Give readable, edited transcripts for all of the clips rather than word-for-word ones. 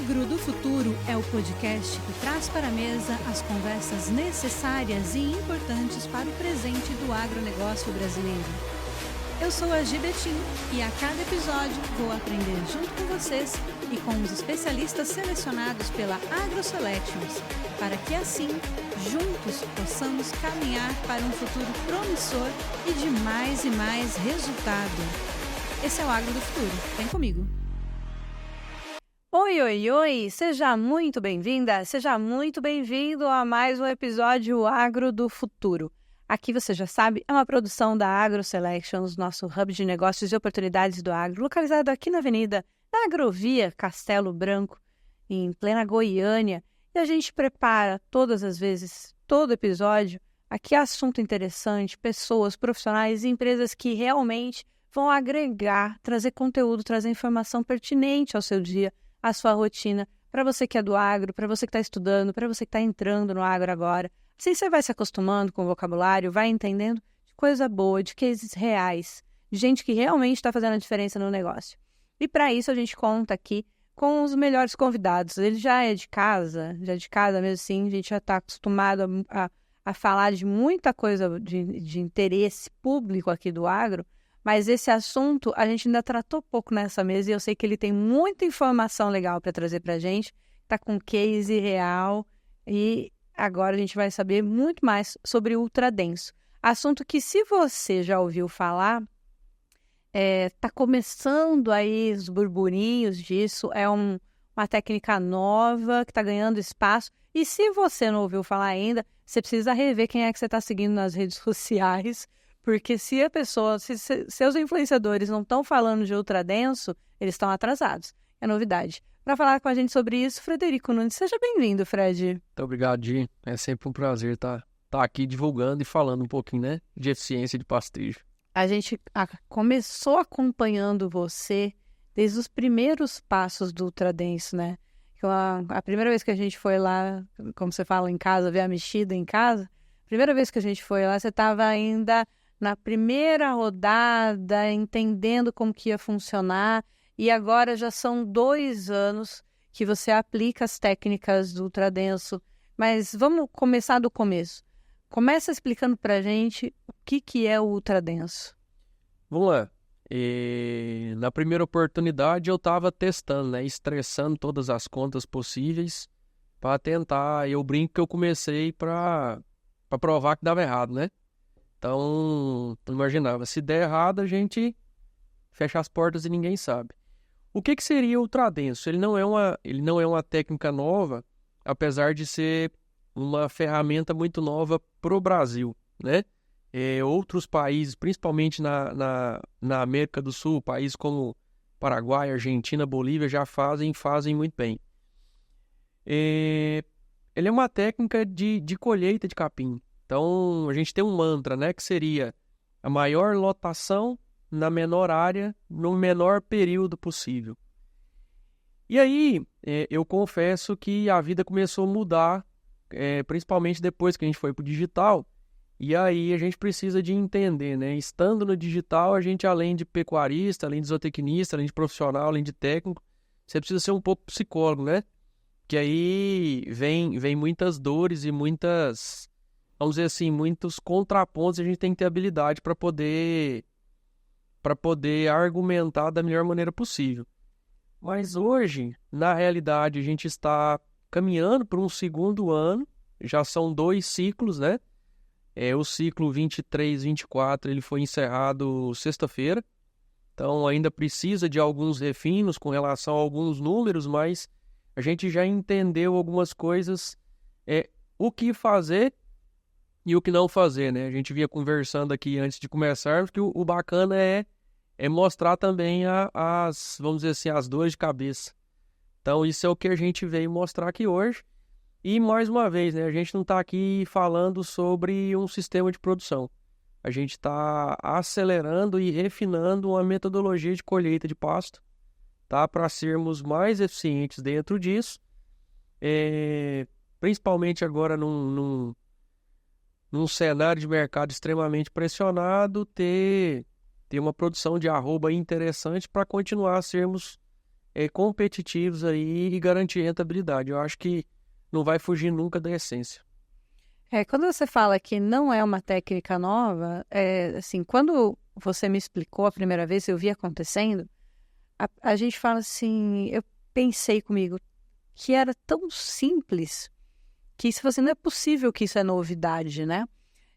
Agro do Futuro é o podcast que traz para a mesa as conversas necessárias e importantes para o presente do agronegócio brasileiro. Eu sou a Gibetim e a cada episódio vou aprender junto com vocês e com os especialistas selecionados pela AgroSelections, para que assim, juntos, possamos caminhar para um futuro promissor e de mais e mais resultado. Esse é o Agro do Futuro. Vem comigo! Oi, oi, oi! Seja muito bem-vinda, seja muito bem-vindo a mais um episódio Agro do Futuro. Aqui, você já sabe, é uma produção da AgroSelections, nosso hub de negócios e oportunidades do agro, localizado aqui na Avenida da Agrovia Castelo Branco, em plena Goiânia. E a gente prepara todas as vezes, todo episódio, aqui assunto interessante, pessoas, profissionais e empresas que realmente vão agregar, trazer conteúdo, trazer informação pertinente ao seu dia, à sua rotina, para você que é do agro, para você que está estudando, para você que está entrando no agro agora. Assim você vai se acostumando com o vocabulário, vai entendendo de coisa boa, de cases reais, de gente que realmente está fazendo a diferença no negócio. E para isso a gente conta aqui com os melhores convidados. Ele já é de casa mesmo assim, a gente já está acostumado a falar de muita coisa de interesse público aqui do agro, mas esse assunto a gente ainda tratou pouco nessa mesa e eu sei que ele tem muita informação legal para trazer para a gente, está com case real e agora a gente vai saber muito mais sobre ultradenso. Assunto que, se você já ouviu falar, está começando aí os burburinhos disso, é uma técnica nova que está ganhando espaço. E se você não ouviu falar ainda, você precisa rever quem é que você está seguindo nas redes sociais, porque se seus influenciadores não estão falando de ultradenso, eles estão atrasados. É novidade. Para falar com a gente sobre isso, Frederico Nunes. Seja bem-vindo, Fred. Muito obrigado, Gi. É sempre um prazer estar aqui divulgando e falando um pouquinho, né, de eficiência de pastejo. A gente começou acompanhando você desde os primeiros passos do ultradenso, né? A primeira vez que a gente foi lá, como você fala em casa, ver a mexida em casa, a primeira vez que a gente foi lá, você estava ainda na primeira rodada, entendendo como que ia funcionar, e agora já são 2 anos que você aplica as técnicas do ultradenso. Mas vamos começar do começo. Começa explicando para a gente o que é o ultradenso. Vamos lá. Na primeira oportunidade eu estava testando, né, estressando todas as contas possíveis para tentar. Eu brinco que eu comecei para provar que dava errado, né? Então, eu imaginava, se der errado, a gente fecha as portas e ninguém sabe. O que seria o ultradenso? Ele não é uma técnica nova, apesar de ser uma ferramenta muito nova para o Brasil, né? Outros países, principalmente na América do Sul, países como Paraguai, Argentina, Bolívia, já fazem muito bem. Ele é uma técnica de colheita de capim. Então, a gente tem um mantra, né, que seria a maior lotação na menor área, no menor período possível. E aí, eu confesso que a vida começou a mudar, principalmente depois que a gente foi para o digital. E aí a gente precisa de entender, né? Estando no digital, a gente, além de pecuarista, além de zootecnista, além de profissional, além de técnico, você precisa ser um pouco psicólogo, né? Que aí vem muitas dores e muitas, vamos dizer assim, muitos contrapontos. A gente tem que ter habilidade para poder argumentar da melhor maneira possível. Mas hoje, na realidade, a gente está caminhando para um segundo ano, já são 2 ciclos, né? O ciclo 23, 24, ele foi encerrado sexta-feira, então ainda precisa de alguns refinos com relação a alguns números, mas a gente já entendeu algumas coisas, o que fazer e o que não fazer, né? A gente vinha conversando aqui antes de começarmos que o bacana é mostrar também vamos dizer assim, as dores de cabeça. Então isso é o que a gente veio mostrar aqui hoje. E mais uma vez, né, a gente não está aqui falando sobre um sistema de produção. A gente está acelerando e refinando uma metodologia de colheita de pasto, tá? Para sermos mais eficientes dentro disso, principalmente agora num cenário de mercado extremamente pressionado, ter uma produção de arroba interessante para continuar a sermos competitivos aí e garantir rentabilidade. Eu acho que não vai fugir nunca da essência. Quando você fala que não é uma técnica nova, assim, quando você me explicou a primeira vez, eu vi acontecendo, a gente fala assim, eu pensei comigo que era tão simples que se você não é possível que isso é novidade, né?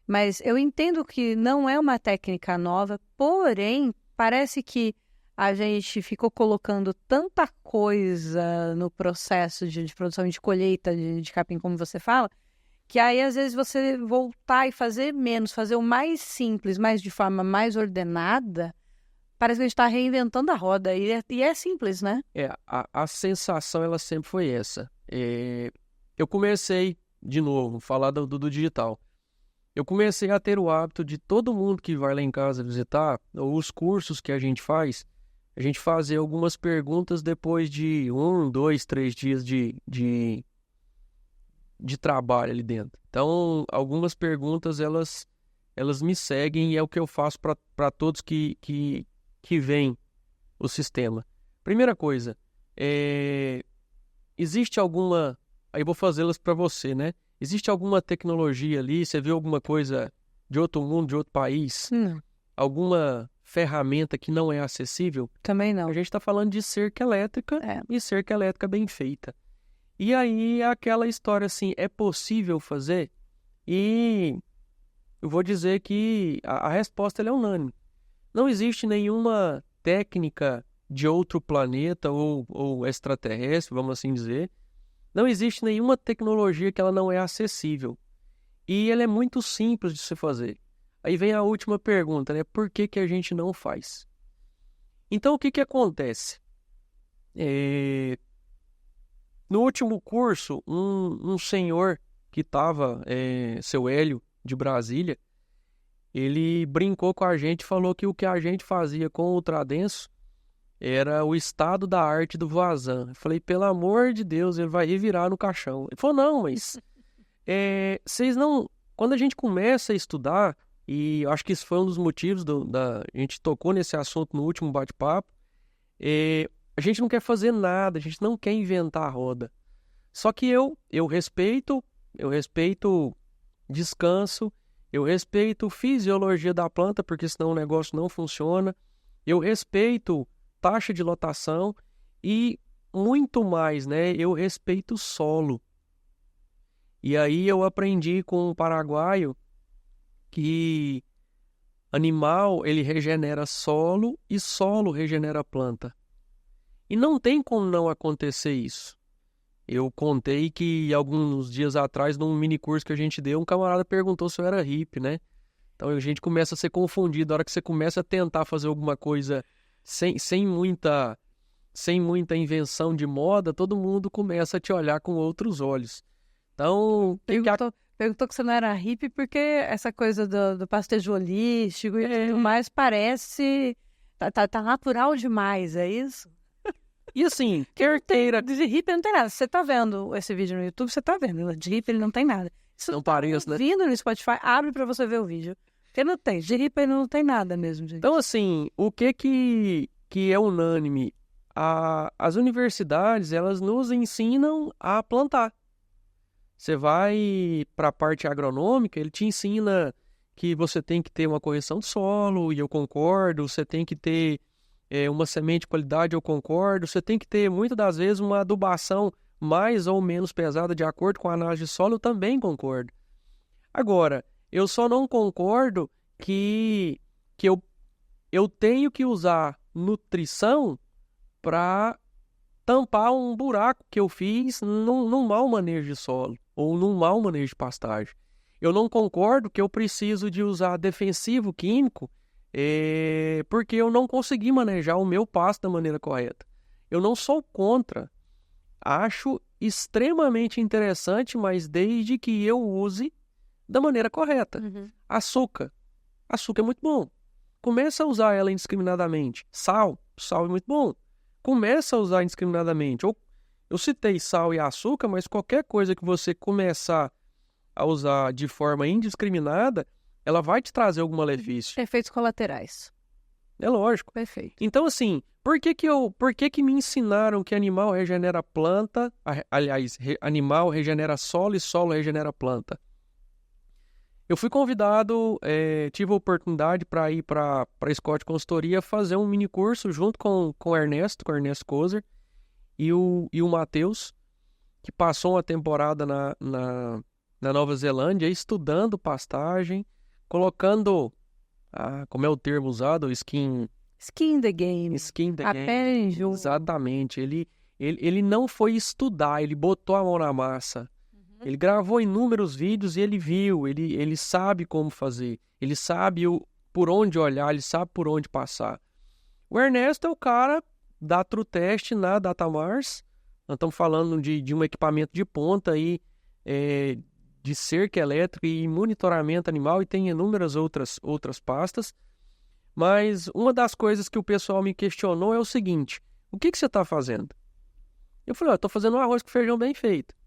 Mas eu entendo que não é uma técnica nova, porém, parece que a gente ficou colocando tanta coisa no processo de produção de colheita de capim, como você fala, que aí às vezes você voltar e fazer menos, fazer o mais simples, mas de forma mais ordenada, parece que a gente está reinventando a roda. E é simples, né? A sensação ela sempre foi essa. Eu comecei, de novo, falar do digital. Eu comecei a ter o hábito de todo mundo que vai lá em casa visitar, ou os cursos que a gente faz, a gente fazer algumas perguntas depois de 1, 2, 3 dias de trabalho ali dentro. Então, algumas perguntas, elas me seguem e é o que eu faço para todos que veem o sistema. Primeira coisa, existe alguma... Aí eu vou fazê-las para você, né? Existe alguma tecnologia ali? Você viu alguma coisa de outro mundo, de outro país? Não. Alguma ferramenta que não é acessível? Também não. A gente está falando de cerca elétrica e cerca elétrica bem feita. E aí aquela história assim, é possível fazer? E eu vou dizer que a resposta ela é unânime. Não existe nenhuma técnica de outro planeta ou extraterrestre, vamos assim dizer. Não existe nenhuma tecnologia que ela não é acessível. E ela é muito simples de se fazer. Aí vem a última pergunta, né? Por que a gente não faz? Então, o que acontece? No último curso, um senhor que estava, seu Hélio, de Brasília, ele brincou com a gente e falou que o que a gente fazia com o Ultradenso era o estado da arte do Voisin. Eu falei, pelo amor de Deus, ele vai revirar no caixão. Ele falou, não, mas vocês não... Quando a gente começa a estudar, e eu acho que isso foi um dos motivos a gente tocou nesse assunto no último bate-papo, a gente não quer fazer nada, a gente não quer inventar a roda. Só que eu respeito descanso, eu respeito fisiologia da planta, porque senão o negócio não funciona. Eu respeito taxa de lotação e muito mais, né? Eu respeito o solo. E aí eu aprendi com um paraguaio que animal, ele regenera solo e solo regenera planta. E não tem como não acontecer isso. Eu contei que alguns dias atrás, num mini curso que a gente deu, um camarada perguntou se eu era hippie, né? Então a gente começa a ser confundido. Na hora que você começa a tentar fazer alguma coisa sem muita invenção de moda, todo mundo começa a te olhar com outros olhos. Então... Perguntou que você não era hippie porque essa coisa do pastejo holístico e tudo mais parece... Tá natural demais, é isso? E assim, carteira... De hippie não tem nada. Você tá vendo esse vídeo no YouTube, você tá vendo. De hippie ele não tem nada. Isso não parece, né? Vindo no Spotify, abre pra você ver o vídeo. Porque não tem. De hippie ele não tem nada mesmo, gente. Então assim, o que é unânime? As universidades, elas nos ensinam a plantar. Você vai para a parte agronômica, ele te ensina que você tem que ter uma correção de solo, e eu concordo. Você tem que ter uma semente de qualidade, eu concordo. Você tem que ter, muitas das vezes, uma adubação mais ou menos pesada de acordo com a análise de solo, eu também concordo. Agora, eu só não concordo que eu tenho que usar nutrição para tampar um buraco que eu fiz num mau manejo de solo ou num mau manejo de pastagem. Eu não concordo que eu preciso de usar defensivo químico porque eu não consegui manejar o meu pasto da maneira correta. Eu não sou contra. Acho extremamente interessante, mas desde que eu use da maneira correta. Uhum. Açúcar é muito bom. Começa a usar ela indiscriminadamente. Sal é muito bom. Começa a usar indiscriminadamente. Eu citei sal e açúcar, mas qualquer coisa que você começar a usar de forma indiscriminada, ela vai te trazer algum malefício. Efeitos colaterais. É lógico. Perfeito. Então, assim, por que que me ensinaram que animal regenera planta, aliás, animal regenera solo e solo regenera planta? Eu fui convidado, tive a oportunidade para ir para a escola de consultoria fazer um mini curso junto com o Ernesto Kozer e o Matheus, que passou uma temporada na Nova Zelândia estudando pastagem, colocando, como é o termo usado, Skin the game. Skin the a game. pele em jogo. Exatamente. Ele não foi estudar, ele botou a mão na massa. Ele gravou inúmeros vídeos e ele viu, ele sabe como fazer, ele sabe por onde olhar, ele sabe por onde passar. O Ernesto é o cara da TrueTest na Datamars. Nós estamos falando de um equipamento de ponta aí, de cerca elétrica e monitoramento animal, e tem inúmeras outras pastas. Mas uma das coisas que o pessoal me questionou é o seguinte: o que você está fazendo? Eu falei, estou fazendo um arroz com feijão bem feito.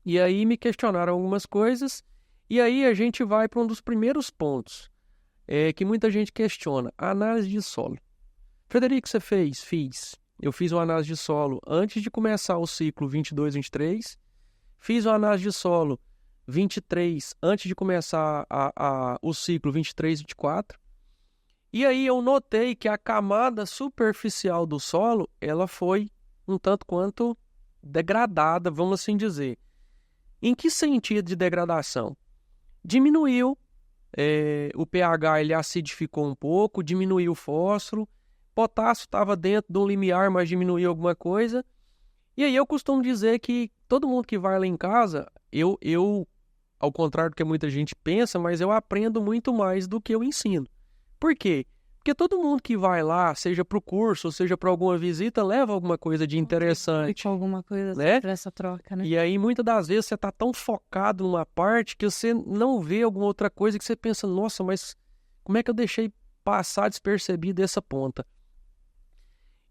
E aí me questionaram algumas coisas, e aí a gente vai para um dos primeiros pontos, que muita gente questiona, a análise de solo. Frederico, você fez? Fiz. Eu fiz uma análise de solo antes de começar o ciclo 22-23, fiz uma análise de solo 23 antes de começar o ciclo 23-24, e aí eu notei que a camada superficial do solo, ela foi um tanto quanto degradada, vamos assim dizer. Em que sentido de degradação? Diminuiu, o pH ele acidificou um pouco, diminuiu o fósforo, potássio estava dentro de um limiar, mas diminuiu alguma coisa. E aí eu costumo dizer que todo mundo que vai lá em casa, eu ao contrário do que muita gente pensa, mas eu aprendo muito mais do que eu ensino. Por quê? Porque todo mundo que vai lá, seja para o curso, ou seja para alguma visita, leva alguma coisa de interessante. Alguma coisa, né? Para essa troca, né? E aí, muitas das vezes, você está tão focado numa parte que você não vê alguma outra coisa que você pensa, nossa, mas como é que eu deixei passar despercebido essa ponta?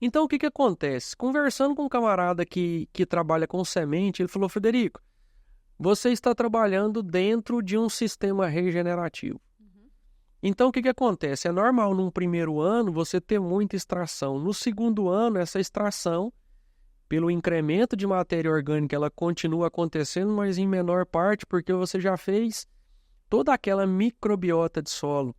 Então, o que acontece? Conversando com um camarada que trabalha com semente, ele falou, Frederico, você está trabalhando dentro de um sistema regenerativo. Então, o que acontece? É normal num primeiro ano você ter muita extração. No segundo ano, essa extração, pelo incremento de matéria orgânica, ela continua acontecendo, mas em menor parte, porque você já fez toda aquela microbiota de solo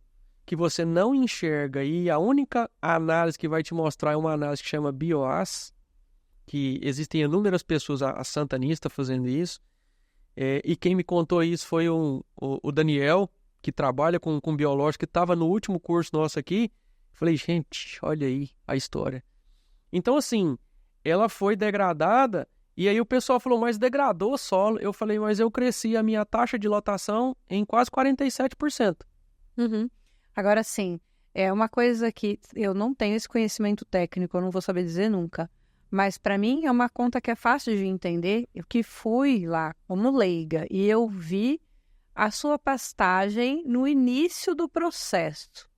que você não enxerga. E a única análise que vai te mostrar é uma análise que chama BioAS, que existem inúmeras pessoas, a Santanista, fazendo isso. E quem me contou isso foi o Daniel, que trabalha com biológico, que estava no último curso nosso aqui. Falei, gente, olha aí a história. Então, assim, ela foi degradada, e aí o pessoal falou, mas degradou o solo. Eu falei, mas eu cresci a minha taxa de lotação em quase 47%. Agora, sim, é uma coisa que eu não tenho esse conhecimento técnico, eu não vou saber dizer nunca. Mas, para mim, é uma conta que é fácil de entender. Eu que fui lá como leiga e eu vi a sua pastagem no início do processo.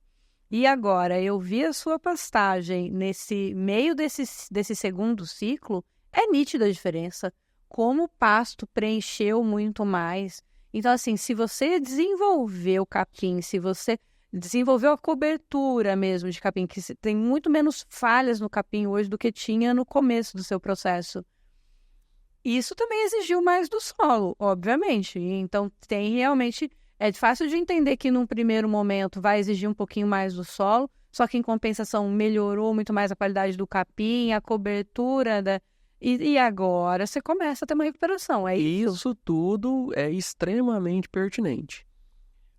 E agora, eu vi a sua pastagem nesse meio desse segundo ciclo, é nítida a diferença. Como o pasto preencheu muito mais. Então, assim, se você desenvolveu o capim, se você desenvolveu a cobertura mesmo de capim, que tem muito menos falhas no capim hoje do que tinha no começo do seu processo. Isso também exigiu mais do solo, obviamente. Então, tem realmente... É fácil de entender que num primeiro momento vai exigir um pouquinho mais do solo, só que em compensação melhorou muito mais a qualidade do capim, a cobertura, e agora você começa a ter uma recuperação, é isso? Isso tudo é extremamente pertinente.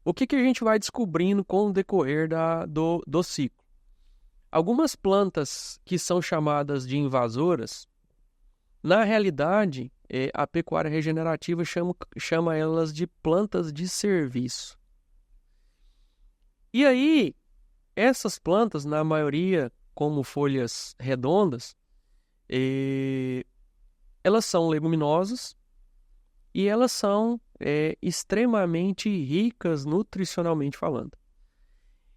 O que a gente vai descobrindo com o decorrer do ciclo? Algumas plantas que são chamadas de invasoras, na realidade, a pecuária regenerativa chama elas de plantas de serviço. E aí, essas plantas, na maioria, como folhas redondas, elas são leguminosas e elas são extremamente ricas nutricionalmente falando.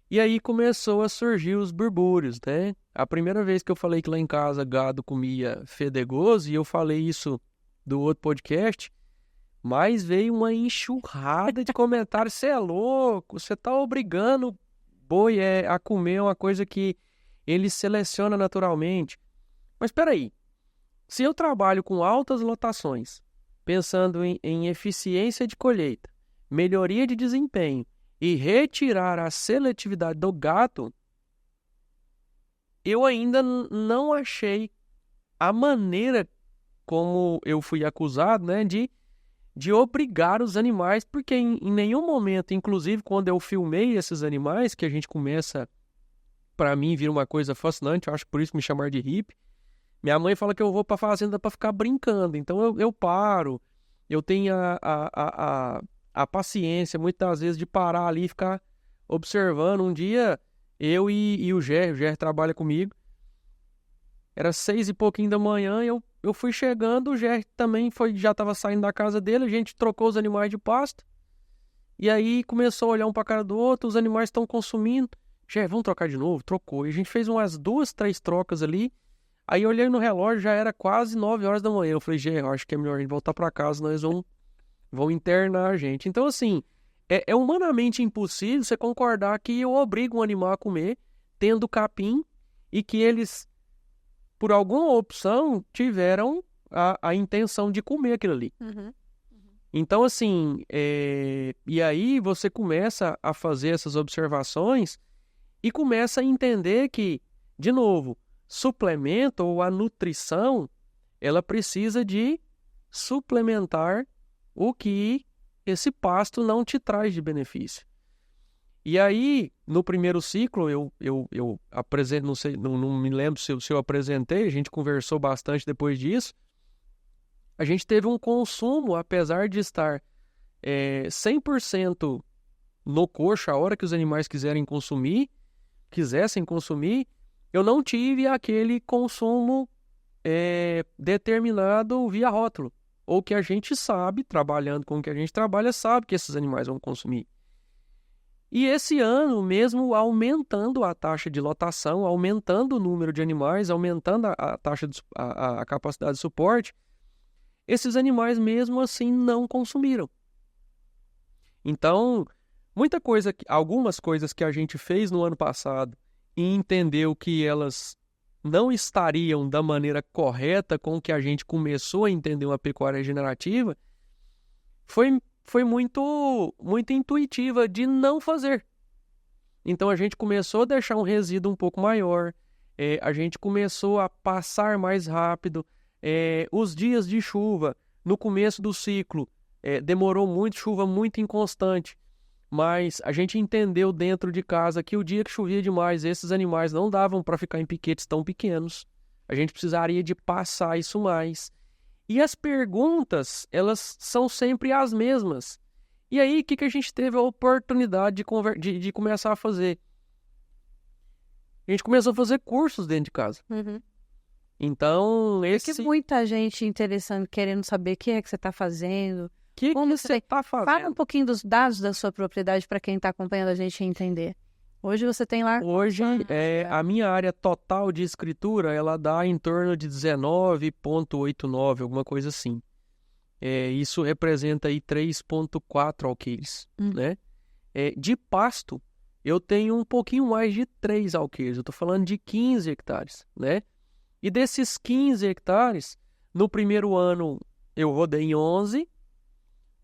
E aí começou a surgir os burbúrios, né? A primeira vez que eu falei que lá em casa gado comia fedegoso, e eu falei isso do outro podcast, mas veio uma enxurrada de comentários. Você é louco, você tá obrigando boi a comer uma coisa que ele seleciona naturalmente. Mas espera aí, se eu trabalho com altas lotações, pensando em eficiência de colheita, melhoria de desempenho e retirar a seletividade do gato, eu ainda não achei a maneira como eu fui acusado, né, de obrigar os animais, porque em nenhum momento, inclusive quando eu filmei esses animais, que a gente começa, para mim, vir uma coisa fascinante, eu acho por isso me chamar de hippie, minha mãe fala que eu vou para a fazenda para ficar brincando, então eu paro, eu tenho a paciência, muitas vezes, de parar ali e ficar observando. Um dia, eu e o Ger trabalha comigo, era 6 e pouquinho da manhã, eu fui chegando, o Ger também já estava saindo da casa dele, a gente trocou os animais de pasto, e aí começou a olhar um para a cara do outro, os animais estão consumindo. Ger, vamos trocar de novo? Trocou. E a gente fez umas 2, 3 trocas ali, aí eu olhei no relógio, já era quase 9 horas da manhã. Eu falei, Ger, eu acho que é melhor a gente voltar para casa, senão eles vão internar a gente. Então, assim, é humanamente impossível você concordar que eu obrigo um animal a comer, tendo capim, e que eles, por alguma opção, tiveram a intenção de comer aquilo ali. Uhum. Então, assim, e aí você começa a fazer essas observações e começa a entender que, de novo, suplemento ou a nutrição, ela precisa de suplementar o que esse pasto não te traz de benefício. E aí, no primeiro ciclo, eu apresento, não sei, não me lembro se eu apresentei, a gente conversou bastante depois disso. A gente teve um consumo, apesar de estar 100% no coxo, a hora que os animais quisessem consumir, eu não tive aquele consumo determinado via rótulo. Ou que a gente sabe, trabalhando com o que a gente trabalha, sabe que esses animais vão consumir. E esse ano, mesmo aumentando a taxa de lotação, aumentando o número de animais, aumentando a taxa a capacidade de suporte, esses animais mesmo assim não consumiram. Então, algumas coisas que a gente fez no ano passado e entendeu que elas não estariam da maneira correta com que a gente começou a entender uma pecuária regenerativa, foi muito, muito intuitiva de não fazer. Então a gente começou a deixar um resíduo um pouco maior, a gente começou a passar mais rápido, os dias de chuva no começo do ciclo demorou muito, chuva muito inconstante, mas a gente entendeu dentro de casa que o dia que chovia demais, esses animais não davam para ficar em piquetes tão pequenos, a gente precisaria de passar isso mais. E as perguntas, elas são sempre as mesmas. E aí, o que a gente teve a oportunidade de começar a fazer? A gente começou a fazer cursos dentro de casa. Uhum. Então, Porque muita gente interessante, querendo saber o que é que você está fazendo. Como você está fazendo? Fala um pouquinho dos dados da sua propriedade para quem está acompanhando a gente entender. Hoje você tem lá... Hoje, a minha área total de escritura, ela dá em torno de 19,89, alguma coisa assim. Isso representa aí 3,4 alqueires, né? De pasto, eu tenho um pouquinho mais de 3 alqueires. Eu estou falando de 15 hectares, né? E desses 15 hectares, no primeiro ano eu rodei em 11.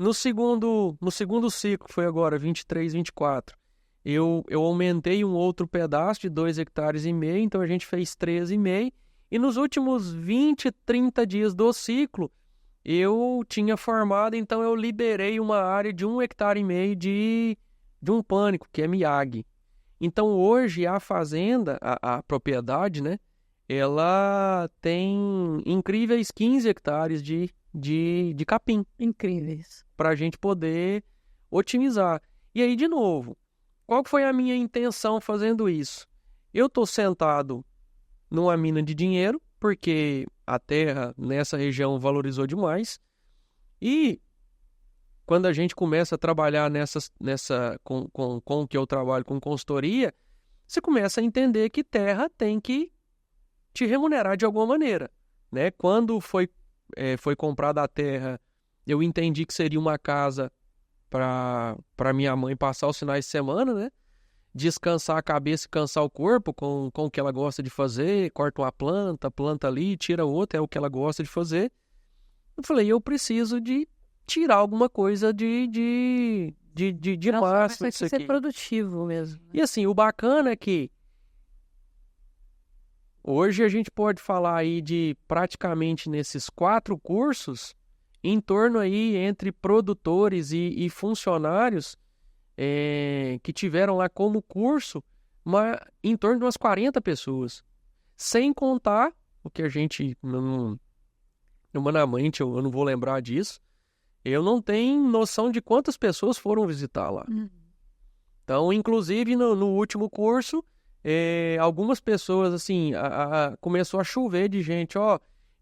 No segundo ciclo, que foi agora 23, 24, eu aumentei um outro pedaço de 2,5 hectares, então a gente fez 3,5. E nos últimos 20, 30 dias do ciclo, eu tinha formado, então eu liberei uma área de 1,5 hectare de um pânico, que é Miyagi. Então hoje a fazenda, a propriedade, né, ela tem incríveis 15 hectares de capim. Incríveis. Para a gente poder otimizar. E aí, de novo, qual foi a minha intenção fazendo isso? Eu estou sentado numa mina de dinheiro, porque a terra nessa região valorizou demais. E quando a gente começa a trabalhar com o que eu trabalho com consultoria, você começa a entender que terra tem que te remunerar de alguma maneira, né? Quando foi comprada a terra, eu entendi que seria uma casa para minha mãe passar os finais de semana, né? descansar a cabeça e cansar o corpo com o que ela gosta de fazer, corta uma planta, planta ali, tira outra, é o que ela gosta de fazer. Eu falei, eu preciso de tirar alguma coisa de máximo disso aqui. Ser produtivo mesmo. E assim, o bacana é que hoje a gente pode falar aí de praticamente nesses 4 cursos, em torno aí entre produtores e funcionários que tiveram lá como curso, em torno de umas 40 pessoas. Sem contar o que a gente, humanamente, eu não vou lembrar disso, eu não tenho noção de quantas pessoas foram visitar lá. Então, inclusive, no último curso, algumas pessoas, assim, começou a chover de gente,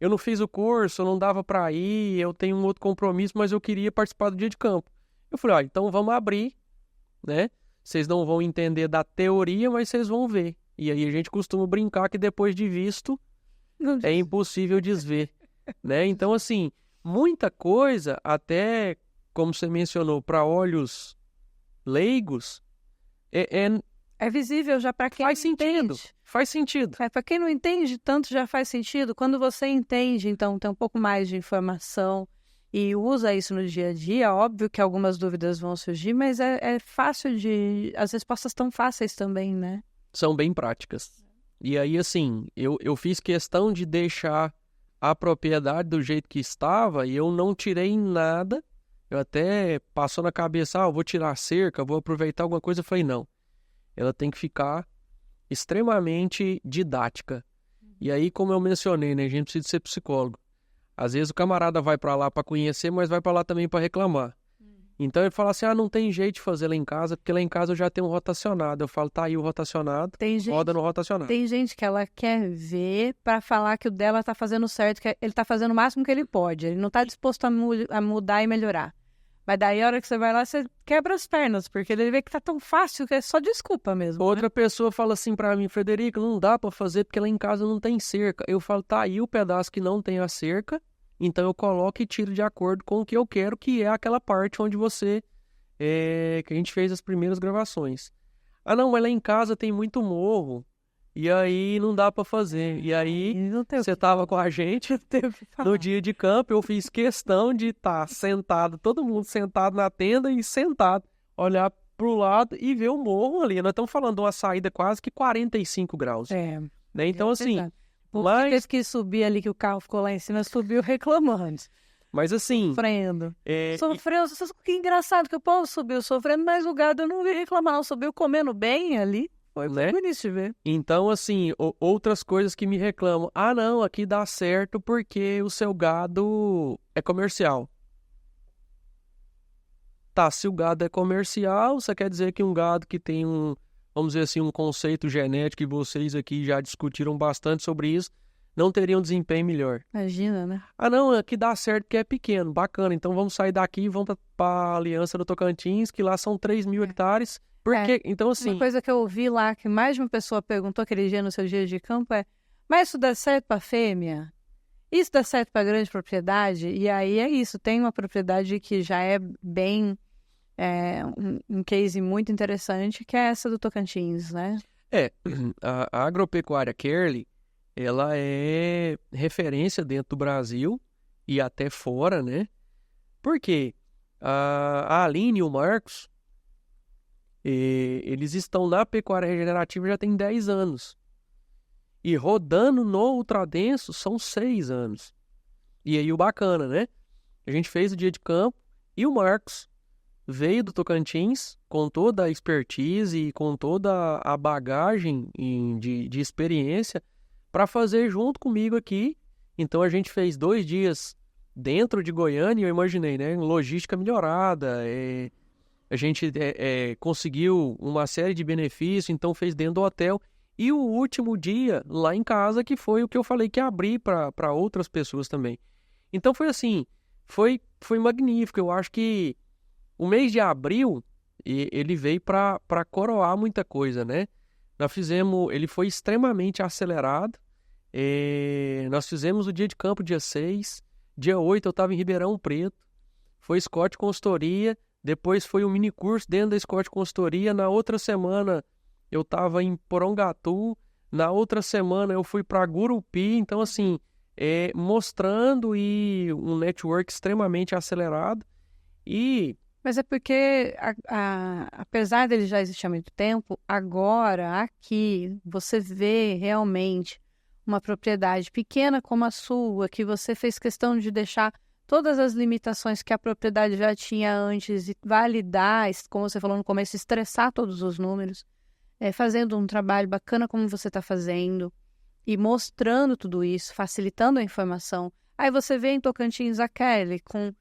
eu não fiz o curso, não dava para ir, eu tenho um outro compromisso, mas eu queria participar do dia de campo. Eu falei, então vamos abrir, né? Vocês não vão entender da teoria, mas vocês vão ver. E aí a gente costuma brincar que depois de visto, é impossível desver, né? Então, assim, muita coisa, até, como você mencionou, para olhos leigos, é visível já para quem faz sentido. entende. Faz sentido. Para quem não entende tanto, já faz sentido. Quando você entende, então, tem um pouco mais de informação e usa isso no dia a dia, óbvio que algumas dúvidas vão surgir, mas é fácil de... As respostas tão fáceis também, né? São bem práticas. E aí, assim, eu fiz questão de deixar a propriedade do jeito que estava e eu não tirei nada. Eu até passou na cabeça, eu vou tirar a cerca, vou aproveitar alguma coisa. Eu falei, não. Ela tem que ficar extremamente didática. E aí, como eu mencionei, né, a gente precisa ser psicólogo. Às vezes o camarada vai para lá para conhecer, mas vai para lá também para reclamar. Então ele fala assim, não tem jeito de fazer lá em casa, porque lá em casa eu já tenho um rotacionado. Eu falo, tá aí o rotacionado, roda no rotacionado. Tem gente que ela quer ver para falar que o dela tá fazendo certo, que ele tá fazendo o máximo que ele pode. Ele não tá disposto a mudar e melhorar. Mas daí a hora que você vai lá, você quebra as pernas, porque ele vê que tá tão fácil que é só desculpa mesmo. Outra pessoa fala assim pra mim, Frederico, não dá pra fazer porque lá em casa não tem cerca. Eu falo, tá aí o pedaço que não tem a cerca, então eu coloco e tiro de acordo com o que eu quero, que é aquela parte onde que a gente fez as primeiras gravações. Não, mas lá em casa tem muito morro, e aí não dá pra fazer. E aí você tava com a gente no dia de campo, eu fiz questão de estar sentado, todo mundo sentado na tenda e sentado, olhar pro lado e ver o morro ali. Nós estamos falando de uma saída quase que 45 graus. Né? Então, assim... Mas teve que subir ali, que o carro ficou lá em cima, subiu reclamando. Mas assim... Sofrendo. Que engraçado que o povo subiu sofrendo, mas o gado eu não vi reclamar, não. Subiu comendo bem ali. Foi bonito de ver. Então, assim, outras coisas que me reclamam. Não, aqui dá certo porque o seu gado é comercial. Tá, se o gado é comercial, você quer dizer que um gado que tem vamos dizer assim, um conceito genético, e vocês aqui já discutiram bastante sobre isso, não teria um desempenho melhor. Imagina, né? Não, aqui dá certo porque é pequeno, bacana. Então vamos sair daqui e vamos para a Aliança do Tocantins, que lá são 3.000 hectares. Então, assim... Uma coisa que eu ouvi lá, que mais de uma pessoa perguntou aquele dia no seu dia de campo mas isso dá certo para fêmea? Isso dá certo para grande propriedade? E aí é isso, tem uma propriedade que já é bem... um case muito interessante, que é essa do Tocantins, né? A agropecuária Kerley, ela é referência dentro do Brasil e até fora, né? Porque a Aline e o Marcos, eles estão na pecuária regenerativa já tem 10 anos. E rodando no ultradenso são 6 anos. E aí o bacana, né? A gente fez o dia de campo e o Marcos veio do Tocantins com toda a expertise e com toda a bagagem de experiência para fazer junto comigo aqui. Então a gente fez 2 dias dentro de Goiânia e eu imaginei, né? Logística melhorada, a gente conseguiu uma série de benefícios, então fez dentro do hotel. E o último dia lá em casa, que foi o que eu falei que abri para outras pessoas também. Então foi assim, foi magnífico. Eu acho que o mês de abril, ele veio para coroar muita coisa, né? Ele foi extremamente acelerado. Nós fizemos o dia de campo dia 6, dia 8 eu estava em Ribeirão Preto, foi Scott Consultoria, depois foi um mini curso dentro da Scott Consultoria, na outra semana eu estava em Porongatu, na outra semana eu fui para Gurupi, então assim, mostrando e um network extremamente acelerado e... Mas é porque, apesar dele já existir há muito tempo, agora aqui você vê realmente uma propriedade pequena como a sua, que você fez questão de deixar todas as limitações que a propriedade já tinha antes e validar, como você falou no começo, estressar todos os números, fazendo um trabalho bacana como você está fazendo e mostrando tudo isso, facilitando a informação. Aí você vê em Tocantins a Kelly com...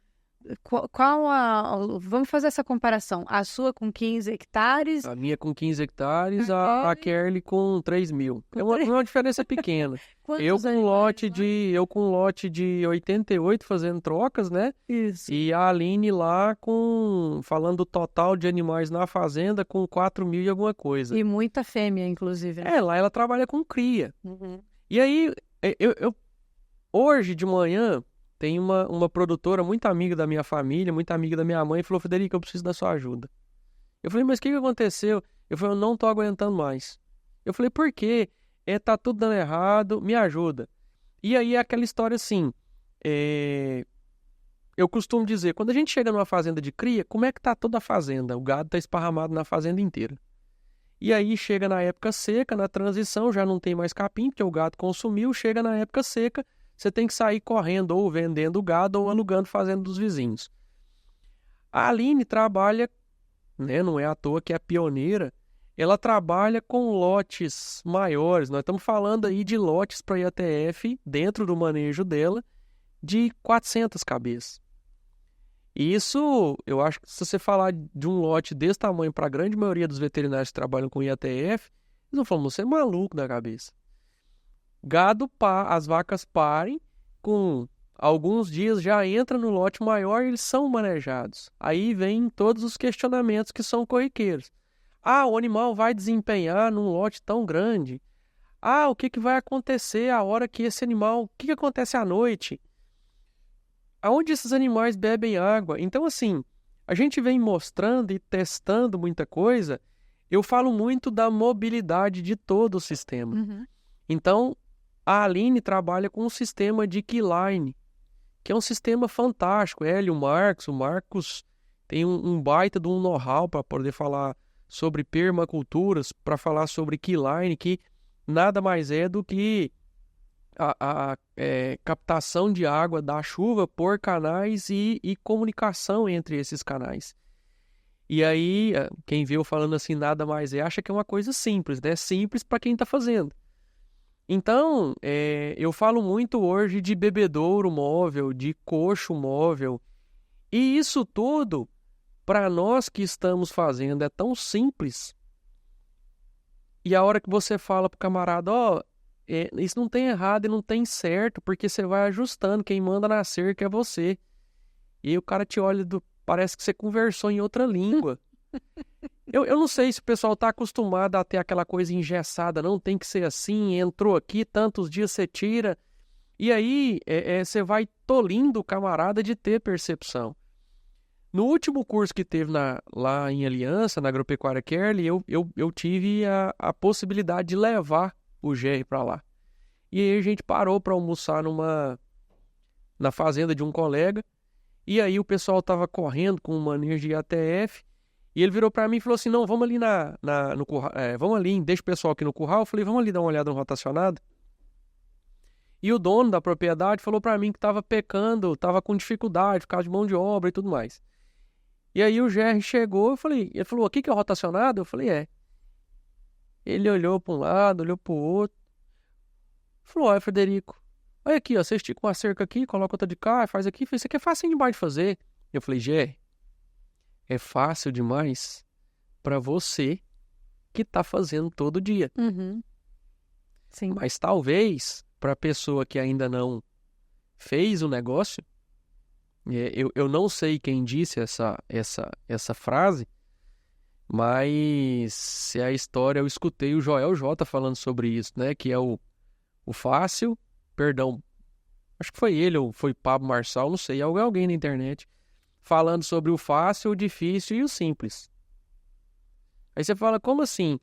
Vamos fazer essa comparação. A sua com 15 hectares. A minha com 15 hectares, a Kelly com 3 mil. É uma diferença pequena. Eu com um lote de 88 fazendo trocas, né? Isso. E a Aline lá falando do total de animais na fazenda com 4 mil e alguma coisa. E muita fêmea, inclusive. Né? Lá ela trabalha com cria. Uhum. E aí, hoje de manhã... Tem uma produtora muito amiga da minha família, muito amiga da minha mãe, e falou, Frederico, eu preciso da sua ajuda. Eu falei, mas o que aconteceu? Eu falei, eu não tô aguentando mais. Eu falei, por quê? Tá tudo dando errado, me ajuda. E aí é aquela história assim, eu costumo dizer, quando a gente chega numa fazenda de cria, como é que tá toda a fazenda? O gado tá esparramado na fazenda inteira. E aí chega na época seca, na transição, já não tem mais capim, porque o gado consumiu, chega na época seca, você tem que sair correndo ou vendendo o gado ou alugando fazenda dos vizinhos. A Aline trabalha, né, não é à toa que é pioneira, ela trabalha com lotes maiores. Nós estamos falando aí de lotes para IATF, dentro do manejo dela, de 400 cabeças. E isso, eu acho que se você falar de um lote desse tamanho para a grande maioria dos veterinários que trabalham com IATF, eles vão falar, você é maluco da cabeça. As vacas parem, com alguns dias já entra no lote maior e eles são manejados. Aí vem todos os questionamentos que são corriqueiros. O animal vai desempenhar num lote tão grande? O que vai acontecer a hora que esse animal... O que acontece à noite? Aonde esses animais bebem água? Então, assim, a gente vem mostrando e testando muita coisa. Eu falo muito da mobilidade de todo o sistema. Uhum. Então, a Aline trabalha com um sistema de keyline, que é um sistema fantástico. Ela e o Marcos tem um baita de um know-how para poder falar sobre permaculturas, para falar sobre keyline, que nada mais é do que a captação de água da chuva por canais e comunicação entre esses canais. E aí, quem vê eu falando assim, nada mais acha que é uma coisa simples, né? Simples para quem está fazendo. Então, eu falo muito hoje de bebedouro móvel, de coxo móvel. E isso tudo, para nós que estamos fazendo, é tão simples. E a hora que você fala pro camarada, isso não tem errado e não tem certo, porque você vai ajustando, quem manda na cerca é você. E aí o cara te olha, parece que você conversou em outra língua. Eu não sei se o pessoal está acostumado a ter aquela coisa engessada, não tem que ser assim, entrou aqui, tantos dias você tira. E aí você vai tolindo o camarada de ter percepção. No último curso que teve lá em Aliança, na Agropecuária Kerley, eu tive a possibilidade de levar o GR para lá. E aí a gente parou para almoçar na fazenda de um colega. E aí o pessoal estava correndo com o manejo de ATF. E ele virou para mim e falou assim, não, vamos ali no curral, vamos ali, deixa o pessoal aqui no curral. Eu falei, vamos ali dar uma olhada no rotacionado. E o dono da propriedade falou para mim que estava pecando, estava com dificuldade por causa de mão de obra e tudo mais. E aí o GR chegou, ele falou, aqui que é o rotacionado? Eu falei, é. Ele olhou para um lado, olhou para o outro. Falou, olha, Frederico, olha aqui, ó, você estica uma cerca aqui, coloca outra de cá, faz aqui, isso aqui é fácil demais de fazer. Eu falei, GR, é fácil demais para você que está fazendo todo dia. Uhum. Sim. Mas talvez para a pessoa que ainda não fez o negócio, eu não sei quem disse essa frase, mas se a história, eu escutei o Joel J falando sobre isso, né? Que é o fácil, perdão, acho que foi ele ou foi Pablo Marçal, não sei, alguém na internet, falando sobre o fácil, o difícil e o simples. Aí você fala, como assim?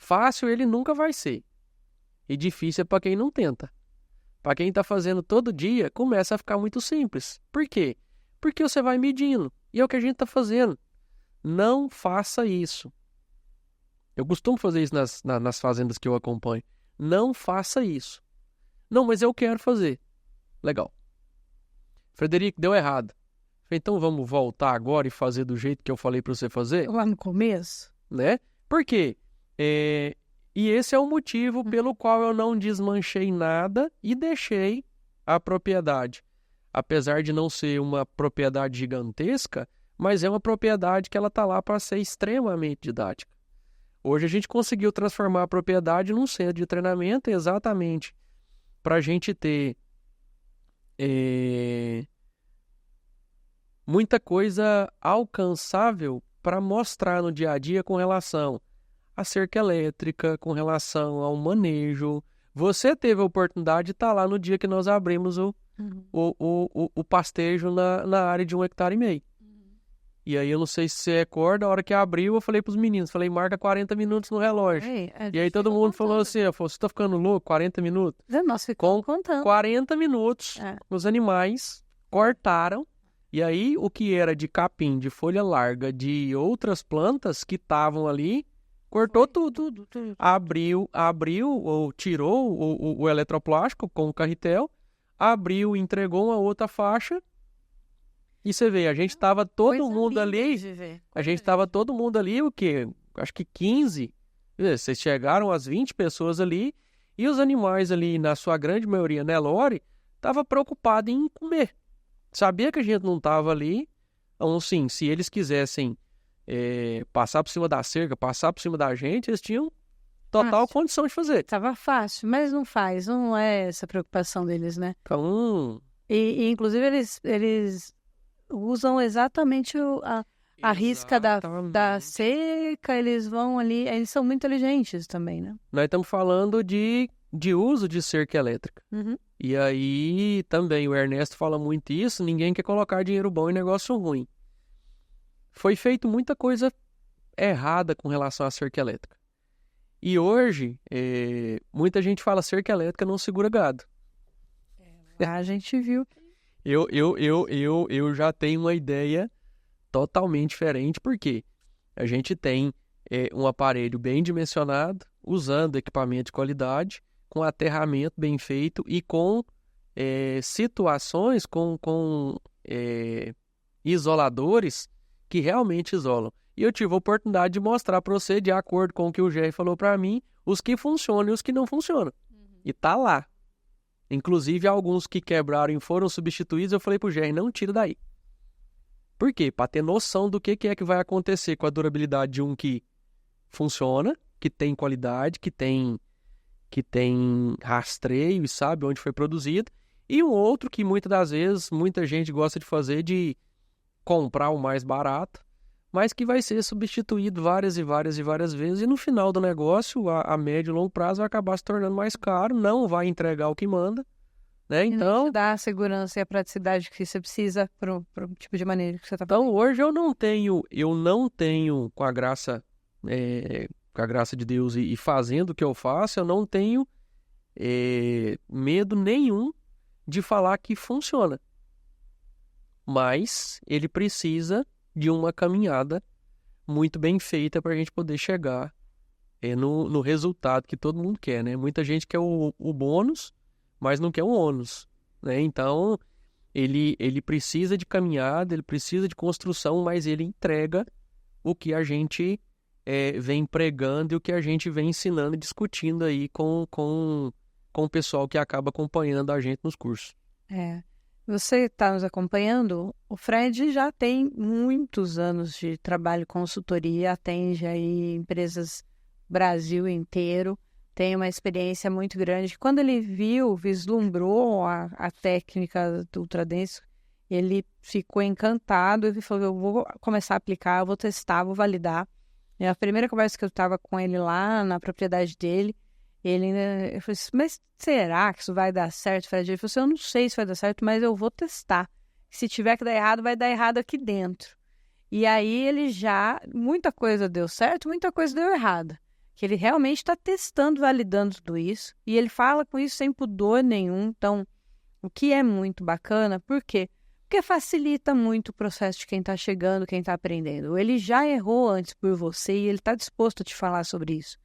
Fácil ele nunca vai ser. E difícil é para quem não tenta. Para quem está fazendo todo dia, começa a ficar muito simples. Por quê? Porque você vai medindo. E é o que a gente está fazendo. Não faça isso. Eu costumo fazer isso nas fazendas que eu acompanho. Não faça isso. Não, mas eu quero fazer. Legal. Frederico, deu errado. Então vamos voltar agora e fazer do jeito que eu falei para você fazer? Lá no começo? Né? Por quê? E esse é o motivo pelo qual eu não desmanchei nada e deixei a propriedade. Apesar de não ser uma propriedade gigantesca, mas é uma propriedade que ela está lá para ser extremamente didática. Hoje a gente conseguiu transformar a propriedade num centro de treinamento exatamente para a gente ter muita coisa alcançável para mostrar no dia a dia com relação à cerca elétrica, com relação ao manejo. Você teve a oportunidade de estar lá no dia que nós abrimos o pastejo na área de 1,5 hectare. E aí eu não sei se você recorda, a hora que abriu eu falei pros meninos, marca 40 minutos no relógio. E aí todo mundo falou assim, você tá ficando louco, 40 minutos? Nós ficamos Com contando. 40 minutos, os animais cortaram, e aí o que era de capim, de folha larga, de outras plantas que estavam ali, cortou tudo. Abriu, ou tirou o eletroplástico com o carretel, abriu, entregou uma outra faixa. E você vê, a gente estava todo mundo ali, o quê? Acho que 15, vocês chegaram às 20 pessoas ali, e os animais ali, na sua grande maioria, Nelore, estava preocupado em comer. Sabia que a gente não estava ali, então sim, se eles quisessem passar por cima da cerca, passar por cima da gente, eles tinham total condição de fazer. Tava fácil, mas não é essa a preocupação deles, né? Então... E inclusive eles usam exatamente a risca da seca, eles vão ali, eles são muito inteligentes também, né? Nós estamos falando de uso de cerca elétrica. E aí também o Ernesto fala muito isso, ninguém quer colocar dinheiro bom em negócio ruim. Foi feito muita coisa errada com relação à cerca elétrica. E hoje, muita gente fala cerca elétrica não segura gado. A gente viu. Eu já tenho uma ideia totalmente diferente, porque a gente tem um aparelho bem dimensionado, usando equipamento de qualidade, com aterramento bem feito e com situações, com isoladores que realmente isolam. E eu tive a oportunidade de mostrar para você, de acordo com o que o Jerry falou para mim, os que funcionam e os que não funcionam. E tá lá. Inclusive, alguns que quebraram e foram substituídos, eu falei pro Jerry, não tira daí. Por quê? Para ter noção do que é que vai acontecer com a durabilidade de um que funciona, que tem qualidade, que tem rastreio e sabe onde foi produzido, e um outro que muitas das vezes muita gente gosta de fazer, de comprar o mais barato, mas que vai ser substituído várias e várias e várias vezes, e no final do negócio, a médio e longo prazo, vai acabar se tornando mais caro, não vai entregar o que manda, né? Então, te dá a segurança e a praticidade que você precisa para o tipo de maneira que você está fazendo. Então, hoje eu não tenho, com a graça de Deus e fazendo o que eu faço, eu não tenho medo nenhum de falar que funciona. Mas ele precisa de uma caminhada muito bem feita para a gente poder chegar no resultado que todo mundo quer, né? Muita gente quer o bônus, mas não quer o ônus, né? Então, ele precisa de caminhada, ele precisa de construção, mas ele entrega o que a gente vem pregando e o que a gente vem ensinando e discutindo aí com o pessoal que acaba acompanhando a gente nos cursos. Você está nos acompanhando? O Fred já tem muitos anos de trabalho com consultoria, atende aí empresas Brasil inteiro, tem uma experiência muito grande. Quando ele vislumbrou a técnica do ultradenso, ele ficou encantado e falou, eu vou começar a aplicar, eu vou testar, vou validar. E a primeira conversa que eu estava com ele lá na propriedade dele, eu falei assim, mas será que isso vai dar certo, Fred? Ele falou assim, eu não sei se vai dar certo, mas eu vou testar. Se tiver que dar errado, vai dar errado aqui dentro. E aí muita coisa deu certo, muita coisa deu errada. que ele realmente está testando, validando tudo isso, e ele fala com isso sem pudor nenhum. Então, o que é muito bacana, por quê? Porque facilita muito o processo de quem está chegando, quem está aprendendo. Ele já errou antes por você e ele está disposto a te falar sobre isso.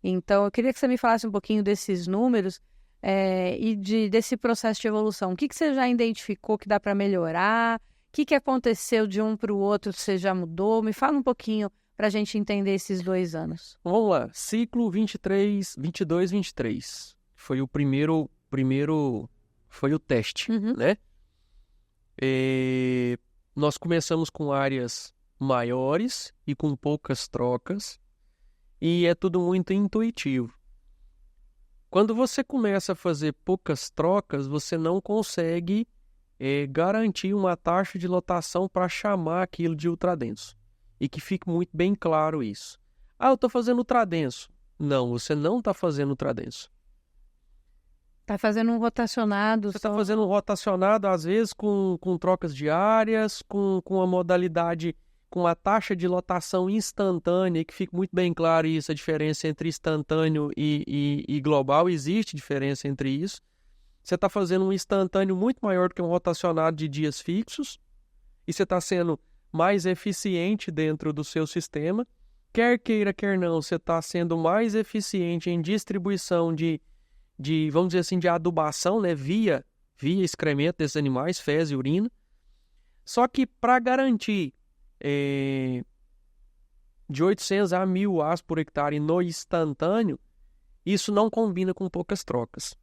Então, eu queria que você me falasse um pouquinho desses números e desse processo de evolução. O que você já identificou que dá para melhorar? O que aconteceu de um para o outro que você já mudou? Me fala um pouquinho para a gente entender esses 2 anos. Vamos lá, ciclo 22, 23. Foi o primeiro foi o teste, né? Nós começamos com áreas maiores e com poucas trocas, e é tudo muito intuitivo. Quando você começa a fazer poucas trocas, você não consegue garantir uma taxa de lotação para chamar aquilo de ultradenso. E que fique muito bem claro isso. Eu estou fazendo ultradenso. Não, você não está fazendo ultradenso. Está fazendo um rotacionado. Você está fazendo um rotacionado, às vezes, com trocas diárias, com uma modalidade, com uma taxa de lotação instantânea, que fica muito bem claro isso, a diferença entre instantâneo e global. Existe diferença entre isso. Você está fazendo um instantâneo muito maior do que um rotacionado de dias fixos, e você está sendo mais eficiente dentro do seu sistema. Quer queira, quer não, você está sendo mais eficiente em distribuição de, vamos dizer assim, de adubação, né, via excremento desses animais, fezes e urina. Só que para garantir de 800 a 1.000 As por hectare no instantâneo, isso não combina com poucas trocas.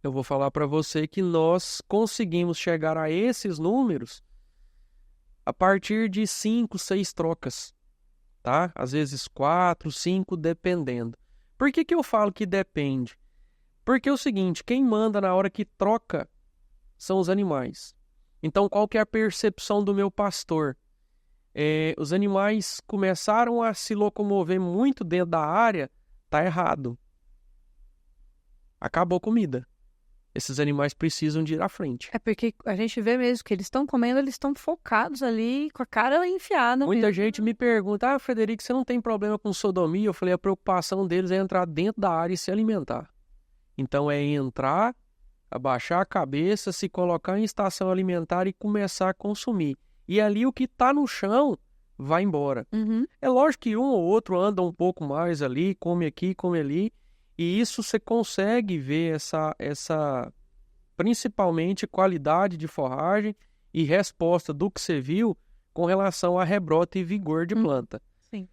Eu vou falar para você que nós conseguimos chegar a esses números a partir de 5, 6 trocas, tá? Às vezes 4, 5, dependendo. Por que eu falo que depende? Porque é o seguinte, quem manda na hora que troca são os animais. Então, qual que é a percepção do meu pastor? Os animais começaram a se locomover muito dentro da área, tá errado. Acabou a comida. Esses animais precisam de ir à frente. É porque a gente vê mesmo que eles estão comendo, eles estão focados ali, com a cara enfiada. Muita gente me pergunta, Frederico, você não tem problema com sodomia? Eu falei, a preocupação deles é entrar dentro da área e se alimentar. Então é entrar, abaixar a cabeça, se colocar em estação alimentar e começar a consumir. E ali o que está no chão vai embora. É lógico que um ou outro anda um pouco mais ali, come aqui, come ali. E isso você consegue ver essa principalmente qualidade de forragem e resposta do que você viu com relação a rebrote e vigor de planta. Sim.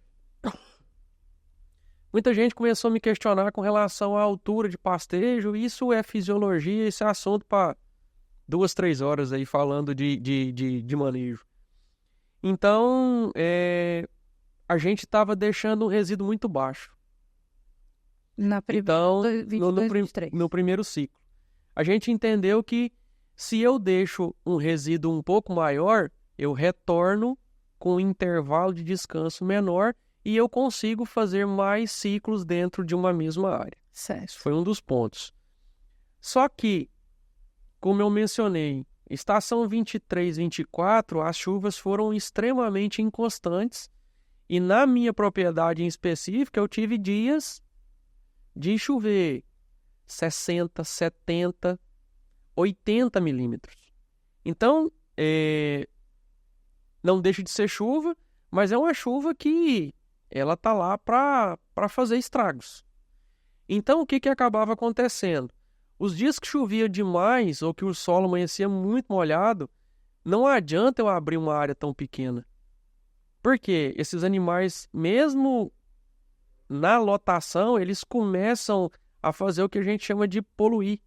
Muita gente começou a me questionar com relação à altura de pastejo. Isso é fisiologia, isso é assunto para 2, 3 horas aí falando de manejo. Então, a gente estava deixando um resíduo muito baixo. Então, 22, 23. no primeiro ciclo. A gente entendeu que se eu deixo um resíduo um pouco maior, eu retorno com um intervalo de descanso menor e eu consigo fazer mais ciclos dentro de uma mesma área. Certo. Esse foi um dos pontos. Só que, como eu mencionei, estação 23, 24, as chuvas foram extremamente inconstantes e na minha propriedade em específico eu tive dias de chover 60, 70, 80 milímetros. Então, não deixa de ser chuva, mas é uma chuva que ela está lá para fazer estragos. Então, o que acabava acontecendo? Os dias que chovia demais ou que o solo amanhecia muito molhado, não adianta eu abrir uma área tão pequena. Porque esses animais, mesmo na lotação, eles começam a fazer o que a gente chama de poluir.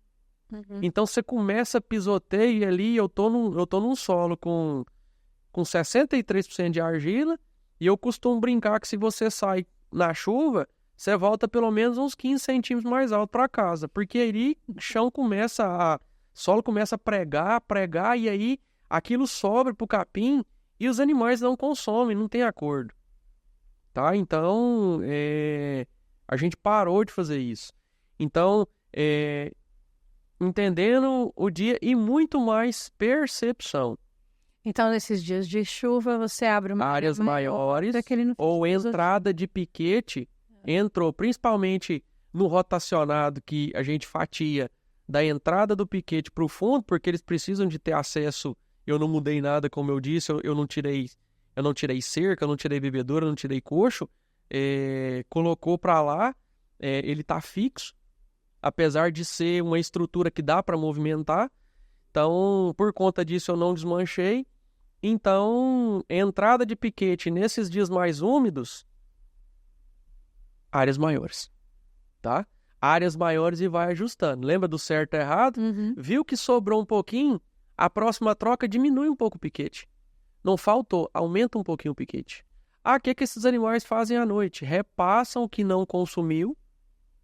Então, você começa a pisoteio e ali eu tô num solo com 63% de argila e eu costumo brincar que se você sai na chuva, você volta pelo menos uns 15 centímetros mais alto para casa, porque aí o solo começa a pregar e aí aquilo sobra para o capim e os animais não consomem, não tem acordo. Tá? Então, a gente parou de fazer isso. Então, entendendo o dia e muito mais percepção. Então, nesses dias de chuva, você abre uma áreas maiores ou entrada de piquete entrou principalmente no rotacionado que a gente fatia da entrada do piquete para o fundo, porque eles precisam de ter acesso. Eu não mudei nada, como eu disse, eu não tirei cerca, eu não tirei bebedouro, eu não tirei coxo, colocou para lá, ele está fixo, apesar de ser uma estrutura que dá para movimentar. Então, por conta disso, eu não desmanchei. Então, entrada de piquete nesses dias mais úmidos, áreas maiores, tá? Áreas maiores e vai ajustando. Lembra do certo e errado? Viu que sobrou um pouquinho, a próxima troca diminui um pouco o piquete. Não faltou, aumenta um pouquinho o piquete. O que esses animais fazem à noite? Repassam o que não consumiu.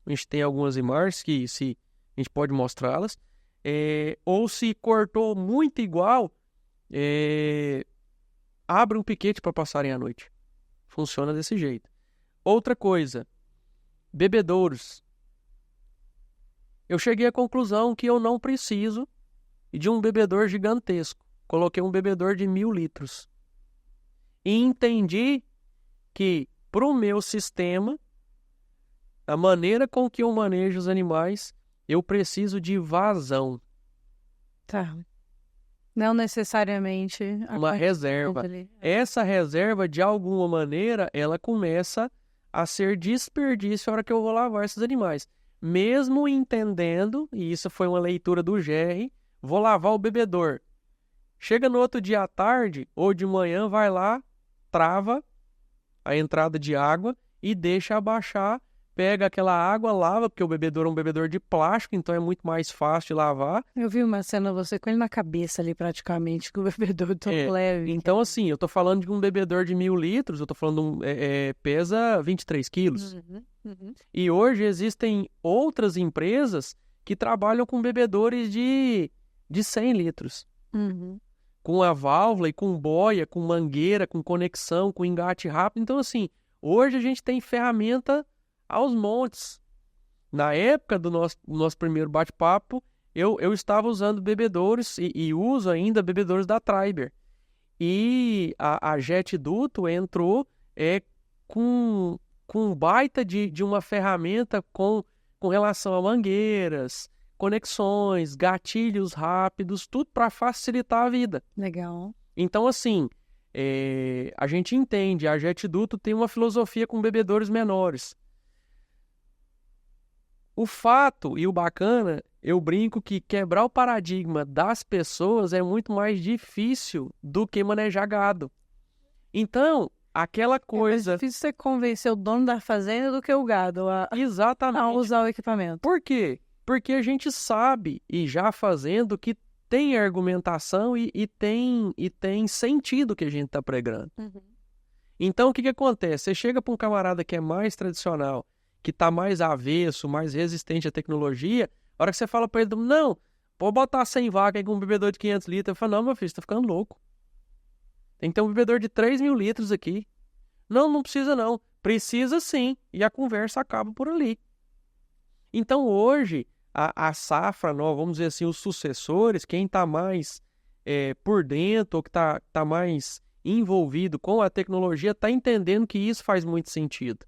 A gente tem algumas imagens que a gente pode mostrá-las. Ou se cortou muito igual, abre um piquete para passarem à noite. Funciona desse jeito. Outra coisa, bebedouros. Eu cheguei à conclusão que eu não preciso de um bebedor gigantesco. Coloquei um bebedor de 1.000 litros. E entendi que, para o meu sistema, a maneira com que eu manejo os animais, eu preciso de vazão. Tá. Não necessariamente uma reserva. Essa reserva, de alguma maneira, ela começa a ser desperdício na hora que eu vou lavar esses animais. Mesmo entendendo, e isso foi uma leitura do GR, vou lavar o bebedor. Chega no outro dia à tarde ou de manhã, vai lá, trava a entrada de água e deixa abaixar, pega aquela água, lava, porque o bebedouro é um bebedouro de plástico, então é muito mais fácil de lavar. Eu vi uma cena, você com ele na cabeça ali praticamente, com o bebedouro todo leve. Então assim, eu tô falando de um bebedor de 1.000 litros, eu tô falando pesa 23 quilos. E hoje existem outras empresas que trabalham com bebedores de 100 litros. Com a válvula e com boia, com mangueira, com conexão, com engate rápido. Então assim, hoje a gente tem ferramenta aos montes. Na época do nosso primeiro bate-papo, eu estava usando bebedouros e uso ainda bebedouros da Triber. E a Jet Duto entrou com um baita de uma ferramenta com relação a mangueiras, conexões, gatilhos rápidos, tudo para facilitar a vida. Legal. Então, assim, a gente entende, a Jet Duto tem uma filosofia com bebedouros menores. O fato e o bacana, eu brinco que quebrar o paradigma das pessoas é muito mais difícil do que manejar gado. Então, aquela coisa... É mais difícil você convencer o dono da fazenda do que o gado a usar o equipamento. Por quê? Porque a gente sabe, e já fazendo, que tem argumentação e tem sentido que a gente está pregando. Então, o que acontece? Você chega para um camarada que é mais tradicional, que está mais avesso, mais resistente à tecnologia, a hora que você fala para ele, não, pode botar 100 vacas aí com um bebedor de 500 litros. Eu falo, não, meu filho, você está ficando louco. Tem que ter um bebedor de 3.000 litros aqui. Não precisa não. Precisa sim. E a conversa acaba por ali. Então hoje, a safra nova, vamos dizer assim, os sucessores, quem está mais por dentro, ou que tá mais envolvido com a tecnologia, está entendendo que isso faz muito sentido.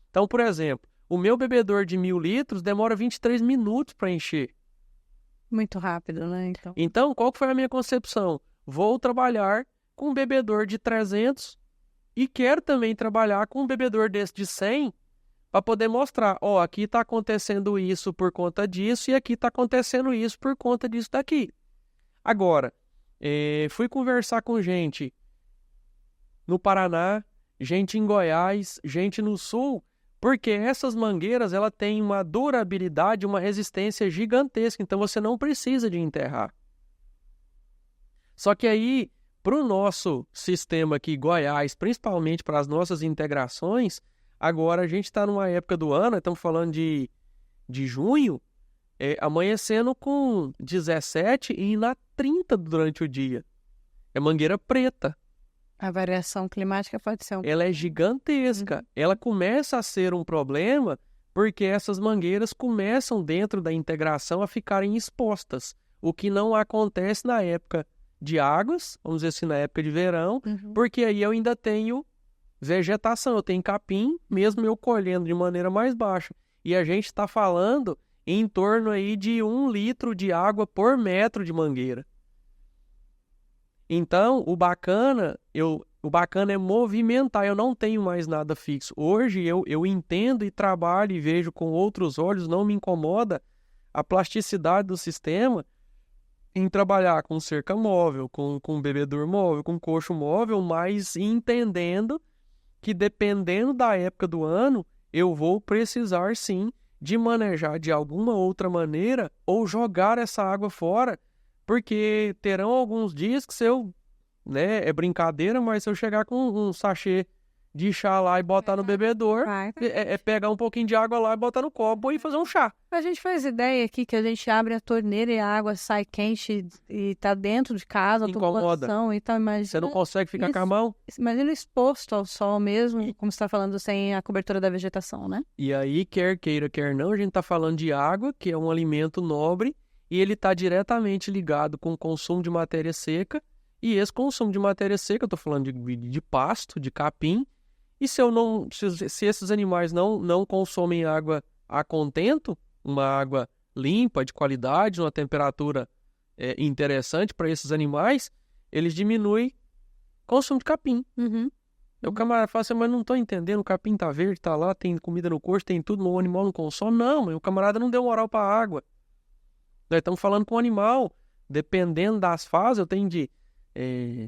Então, por exemplo, o meu bebedor de 1.000 litros demora 23 minutos para encher. Muito rápido, né? Então, qual que foi a minha concepção? Vou trabalhar com um bebedor de 300 e quero também trabalhar com um bebedor desse de 100 para poder mostrar, aqui está acontecendo isso por conta disso e aqui está acontecendo isso por conta disso daqui. Agora, fui conversar com gente no Paraná, gente em Goiás, gente no Sul, porque essas mangueiras ela têm uma durabilidade, uma resistência gigantesca, então você não precisa de enterrar. Só que aí, para o nosso sistema aqui, Goiás, principalmente para as nossas integrações, agora a gente está numa época do ano, estamos falando de junho, amanhecendo com 17 e indo a 30 durante o dia. É mangueira preta. A variação climática pode ser Ela é gigantesca. Ela começa a ser um problema porque essas mangueiras começam dentro da integração a ficarem expostas, o que não acontece na época de águas, vamos dizer assim, na época de verão, porque aí eu ainda tenho vegetação, eu tenho capim, mesmo eu colhendo de maneira mais baixa. E a gente está falando em torno aí de 1 litro de água por metro de mangueira. Então, o bacana é movimentar, eu não tenho mais nada fixo. Hoje eu entendo e trabalho e vejo com outros olhos, não me incomoda a plasticidade do sistema em trabalhar com cerca móvel, com bebedor móvel, com coxo móvel, mas entendendo que dependendo da época do ano, eu vou precisar sim de manejar de alguma outra maneira ou jogar essa água fora, porque terão alguns dias que se eu, né, é brincadeira, mas se eu chegar com um sachê de chá lá e botar no bebedor, é pegar um pouquinho de água lá e botar no copo e fazer um chá. A gente faz ideia aqui que a gente abre a torneira e a água sai quente e tá dentro de casa, a tubulação e tal. Imagina, você não consegue ficar com a mão? Imagina exposto ao sol mesmo, como você está falando, sem a cobertura da vegetação, né? E aí, quer queira, quer não, a gente está falando de água, que é um alimento nobre, e ele está diretamente ligado com o consumo de matéria seca. E esse consumo de matéria seca, eu estou falando de pasto, de capim, e se esses animais não consomem água a contento, uma água limpa, de qualidade, uma temperatura interessante para esses animais, eles diminuem o consumo de capim. Uhum. O camarada fala assim, mas não estou entendendo, o capim tá verde, tá lá, tem comida no coxo, tem tudo, o animal não consome. Não, mas o camarada não deu moral para a água. Nós estamos falando com o animal, dependendo das fases, eu tenho de,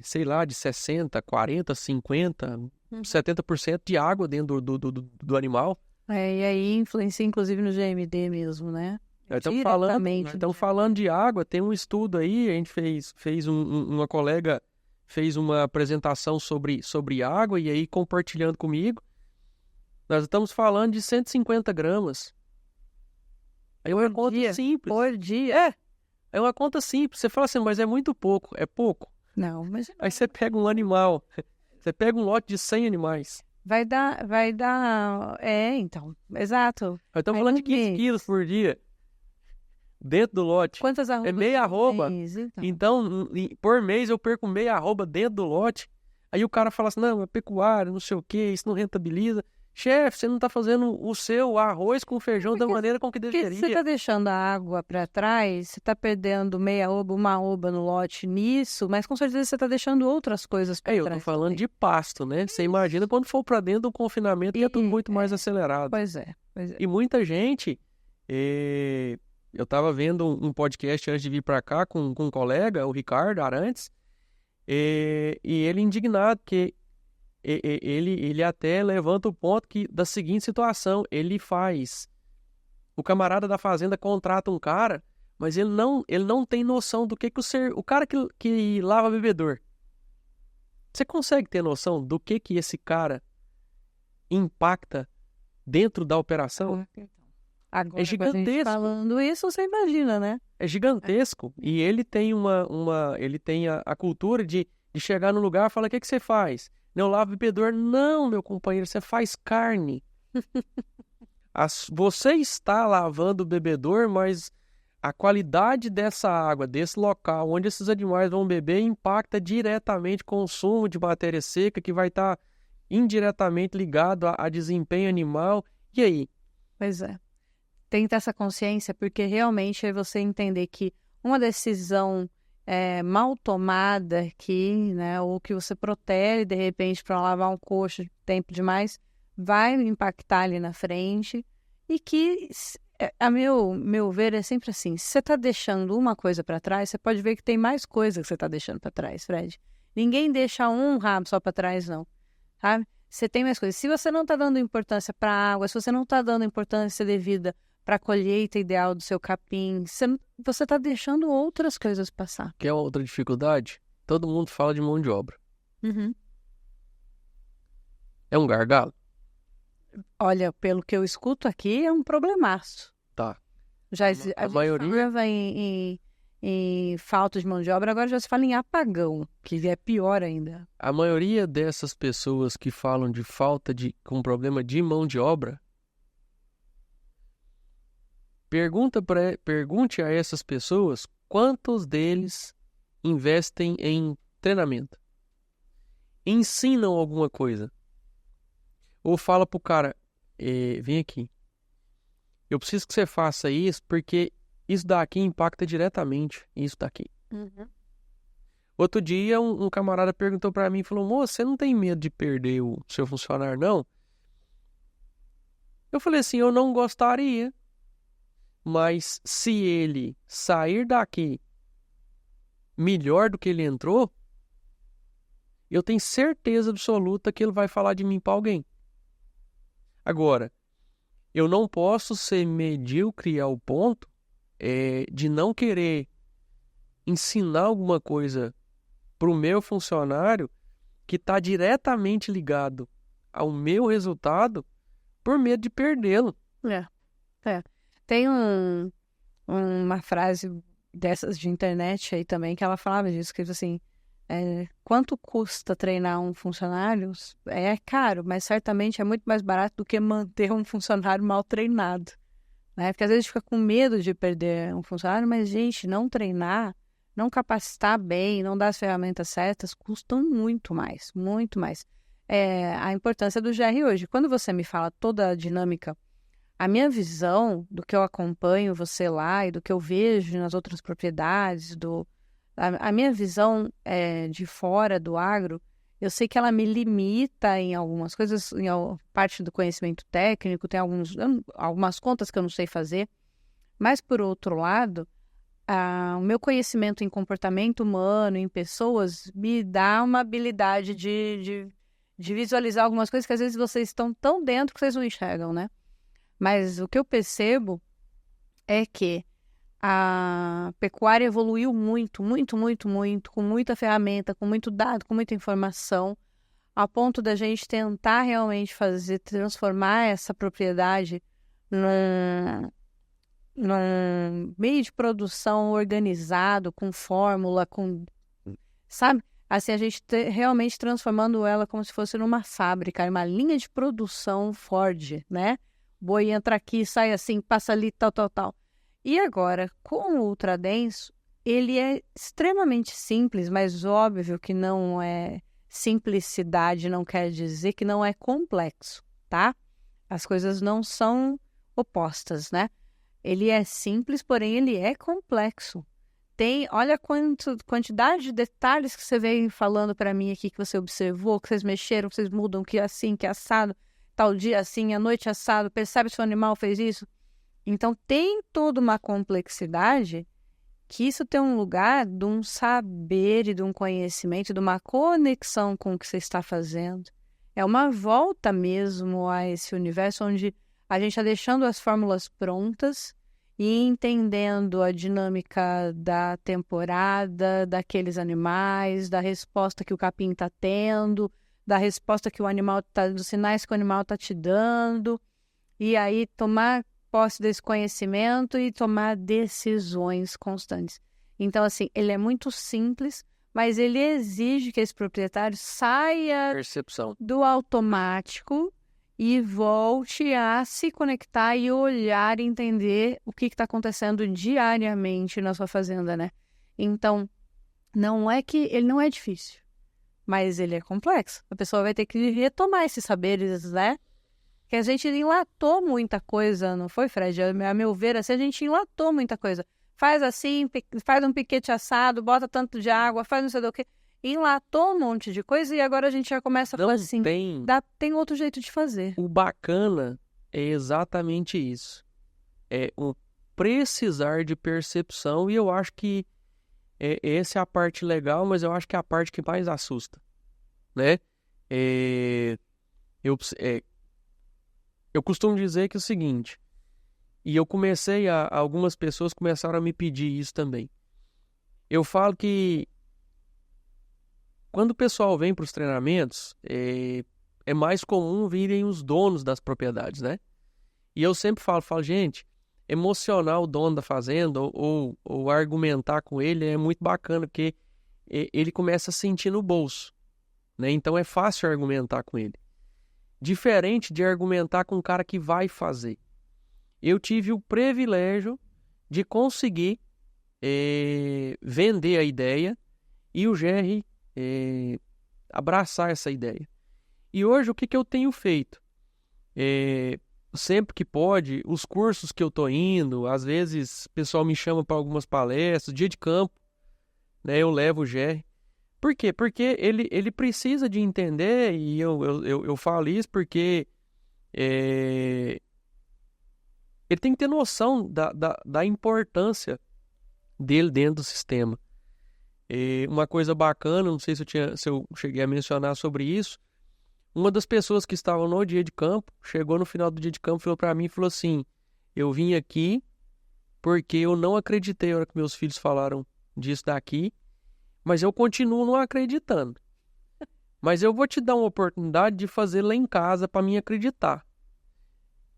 sei lá, de 60%, 40%, 50%, 70% de água dentro do animal. E aí influencia inclusive no GMD mesmo, né? Estamos falando de água, tem um estudo aí, a gente fez uma colega fez uma apresentação sobre água e aí compartilhando comigo, nós estamos falando de 150 gramas. Aí é uma conta simples. Por dia? É uma conta simples. Você fala assim, mas é muito pouco. É pouco. Não, mas... Aí você pega um animal, você pega um lote de 100 animais. Vai dar... então, exato. Nós estamos falando de 15 quilos por dia. Dentro do lote. Quantas arrobas? É meia arroba. Então, por mês eu perco meia arroba dentro do lote. Aí o cara fala assim, não, é pecuária, não sei o que, isso não rentabiliza. Chefe, você não está fazendo o seu arroz com feijão da maneira com que deveria. Porque você está deixando a água para trás, você está perdendo meia arroba, uma arroba no lote nisso, mas com certeza você está deixando outras coisas para trás. Eu estou falando de pasto, né? Você imagina quando for para dentro do confinamento e é tudo muito mais acelerado. Pois é. E muita gente... Eu estava vendo um podcast antes de vir para cá com um colega, o Ricardo Arantes, e ele indignado, que ele até levanta o ponto da seguinte situação, o camarada da fazenda contrata um cara, mas ele não tem noção do que o cara que lava bebedor. Você consegue ter noção do que esse cara impacta dentro da operação? Agora, é gigantesco. Falando isso, você imagina, né? É gigantesco. E ele tem ele tem a cultura de chegar no lugar e falar, o que você faz? Eu lavo bebedor. Não, meu companheiro, você faz carne. Você está lavando o bebedor, mas a qualidade dessa água, desse local onde esses animais vão beber, impacta diretamente o consumo de matéria seca, que vai estar indiretamente ligado a desempenho animal. E aí? Pois é. Tem que ter essa consciência, porque realmente é você entender que uma decisão mal tomada aqui, né, ou que você protege de repente para lavar um coxo tempo demais, vai impactar ali na frente, e que, a meu ver, é sempre assim, se você está deixando uma coisa para trás, você pode ver que tem mais coisa que você está deixando para trás, Fred. Ninguém deixa um rabo só para trás, não, sabe? Você tem mais coisas. Se você não está dando importância para a água, se você não está dando importância devida para a colheita ideal do seu capim, você está deixando outras coisas passar. Quer outra dificuldade? Todo mundo fala de mão de obra. Uhum. É um gargalo? Olha, pelo que eu escuto aqui, é um problemaço. Tá. A maioria vai em falta de mão de obra, agora já se fala em apagão, que é pior ainda. A maioria dessas pessoas que falam de com problema de mão de obra, pergunte a essas pessoas quantos deles investem em treinamento. Ensinam alguma coisa. Ou fala pro cara, vem aqui, eu preciso que você faça isso porque isso daqui impacta diretamente isso daqui. Uhum. Outro dia, um camarada perguntou pra mim, falou, moço, você não tem medo de perder o seu funcionário, não? Eu falei assim, eu não gostaria, mas se ele sair daqui melhor do que ele entrou, eu tenho certeza absoluta que ele vai falar de mim pra alguém. Agora, eu não posso ser medíocre ao ponto de não querer ensinar alguma coisa para o meu funcionário que está diretamente ligado ao meu resultado por medo de perdê-lo. É. Tem uma frase dessas de internet aí também que ela falava disso, que assim, quanto custa treinar um funcionário? É caro, mas certamente é muito mais barato do que manter um funcionário mal treinado, né? Porque às vezes fica com medo de perder um funcionário, mas, gente, não treinar, não capacitar bem, não dar as ferramentas certas, custam muito mais, muito mais. A importância do GR hoje. Quando você me fala toda a dinâmica, a minha visão do que eu acompanho você lá e do que eu vejo nas outras propriedades, a minha visão de fora do agro, eu sei que ela me limita em algumas coisas, parte do conhecimento técnico, tem algumas contas que eu não sei fazer, mas, por outro lado, o meu conhecimento em comportamento humano, em pessoas, me dá uma habilidade de visualizar algumas coisas que às vezes vocês estão tão dentro que vocês não enxergam, né? Mas o que eu percebo é que a pecuária evoluiu muito, muito, muito, muito, com muita ferramenta, com muito dado, com muita informação, a ponto da gente tentar realmente transformar essa propriedade num meio de produção organizado, com fórmula, sabe? Assim, a gente realmente transformando ela como se fosse numa fábrica, uma linha de produção Ford, né? Boi entra aqui, sai assim, passa ali, tal, tal, tal. E agora, com o ultradenso, ele é extremamente simples, mas óbvio que não é simplicidade, não quer dizer que não é complexo, tá? As coisas não são opostas, né? Ele é simples, porém ele é complexo. Olha a quantidade de detalhes que você veio falando para mim aqui, que você observou, que vocês mexeram, que vocês mudam, que assim, que assado, tal dia assim, à noite assado, percebe se o animal fez isso? Então, tem toda uma complexidade que isso tem um lugar de um saber e de um conhecimento, de uma conexão com o que você está fazendo. É uma volta mesmo a esse universo onde a gente está deixando as fórmulas prontas e entendendo a dinâmica da temporada, daqueles animais, da resposta que o capim está tendo, da resposta que o animal está, dos sinais que o animal está te dando, e aí tomar posse desse conhecimento e tomar decisões constantes. Então, assim, ele é muito simples, mas ele exige que esse proprietário saia do automático e volte a se conectar e olhar e entender o que está acontecendo diariamente na sua fazenda, né? Então, não é que ele não é difícil, mas ele é complexo. A pessoa vai ter que retomar esses saberes, né? Que a gente enlatou muita coisa, não foi, Fred? A meu ver, assim, a gente enlatou muita coisa. Faz assim, faz um piquete assado, bota tanto de água, faz não sei do que. Enlatou um monte de coisa e agora a gente já começa a falar assim, tem outro jeito de fazer. O bacana é exatamente isso. É o precisar de percepção e eu acho que essa é a parte legal, mas eu acho que é a parte que mais assusta, né? Eu costumo dizer que é o seguinte, e eu comecei algumas pessoas começaram a me pedir isso também. Eu falo que quando o pessoal vem para os treinamentos, é mais comum virem os donos das propriedades, né? E eu sempre falo, gente, emocionar o dono da fazenda ou argumentar com ele é muito bacana, porque ele começa a sentir no bolso, né? Então é fácil argumentar com ele. Diferente de argumentar com um cara que vai fazer. Eu tive o privilégio de conseguir vender a ideia e o GR abraçar essa ideia. E hoje o que eu tenho feito? sempre que pode, os cursos que eu tô indo, às vezes o pessoal me chama para algumas palestras, dia de campo, né? Eu levo o GR. Por quê? Porque ele precisa de entender, e eu falo isso porque ele tem que ter noção da importância dele dentro do sistema. Uma coisa bacana, não sei se eu cheguei a mencionar sobre isso, uma das pessoas que estavam no dia de campo, chegou no final do dia de campo, falou para mim, falou assim, eu vim aqui porque eu não acreditei na hora que meus filhos falaram disso daqui, mas eu continuo não acreditando. Mas eu vou te dar uma oportunidade de fazer lá em casa para mim acreditar.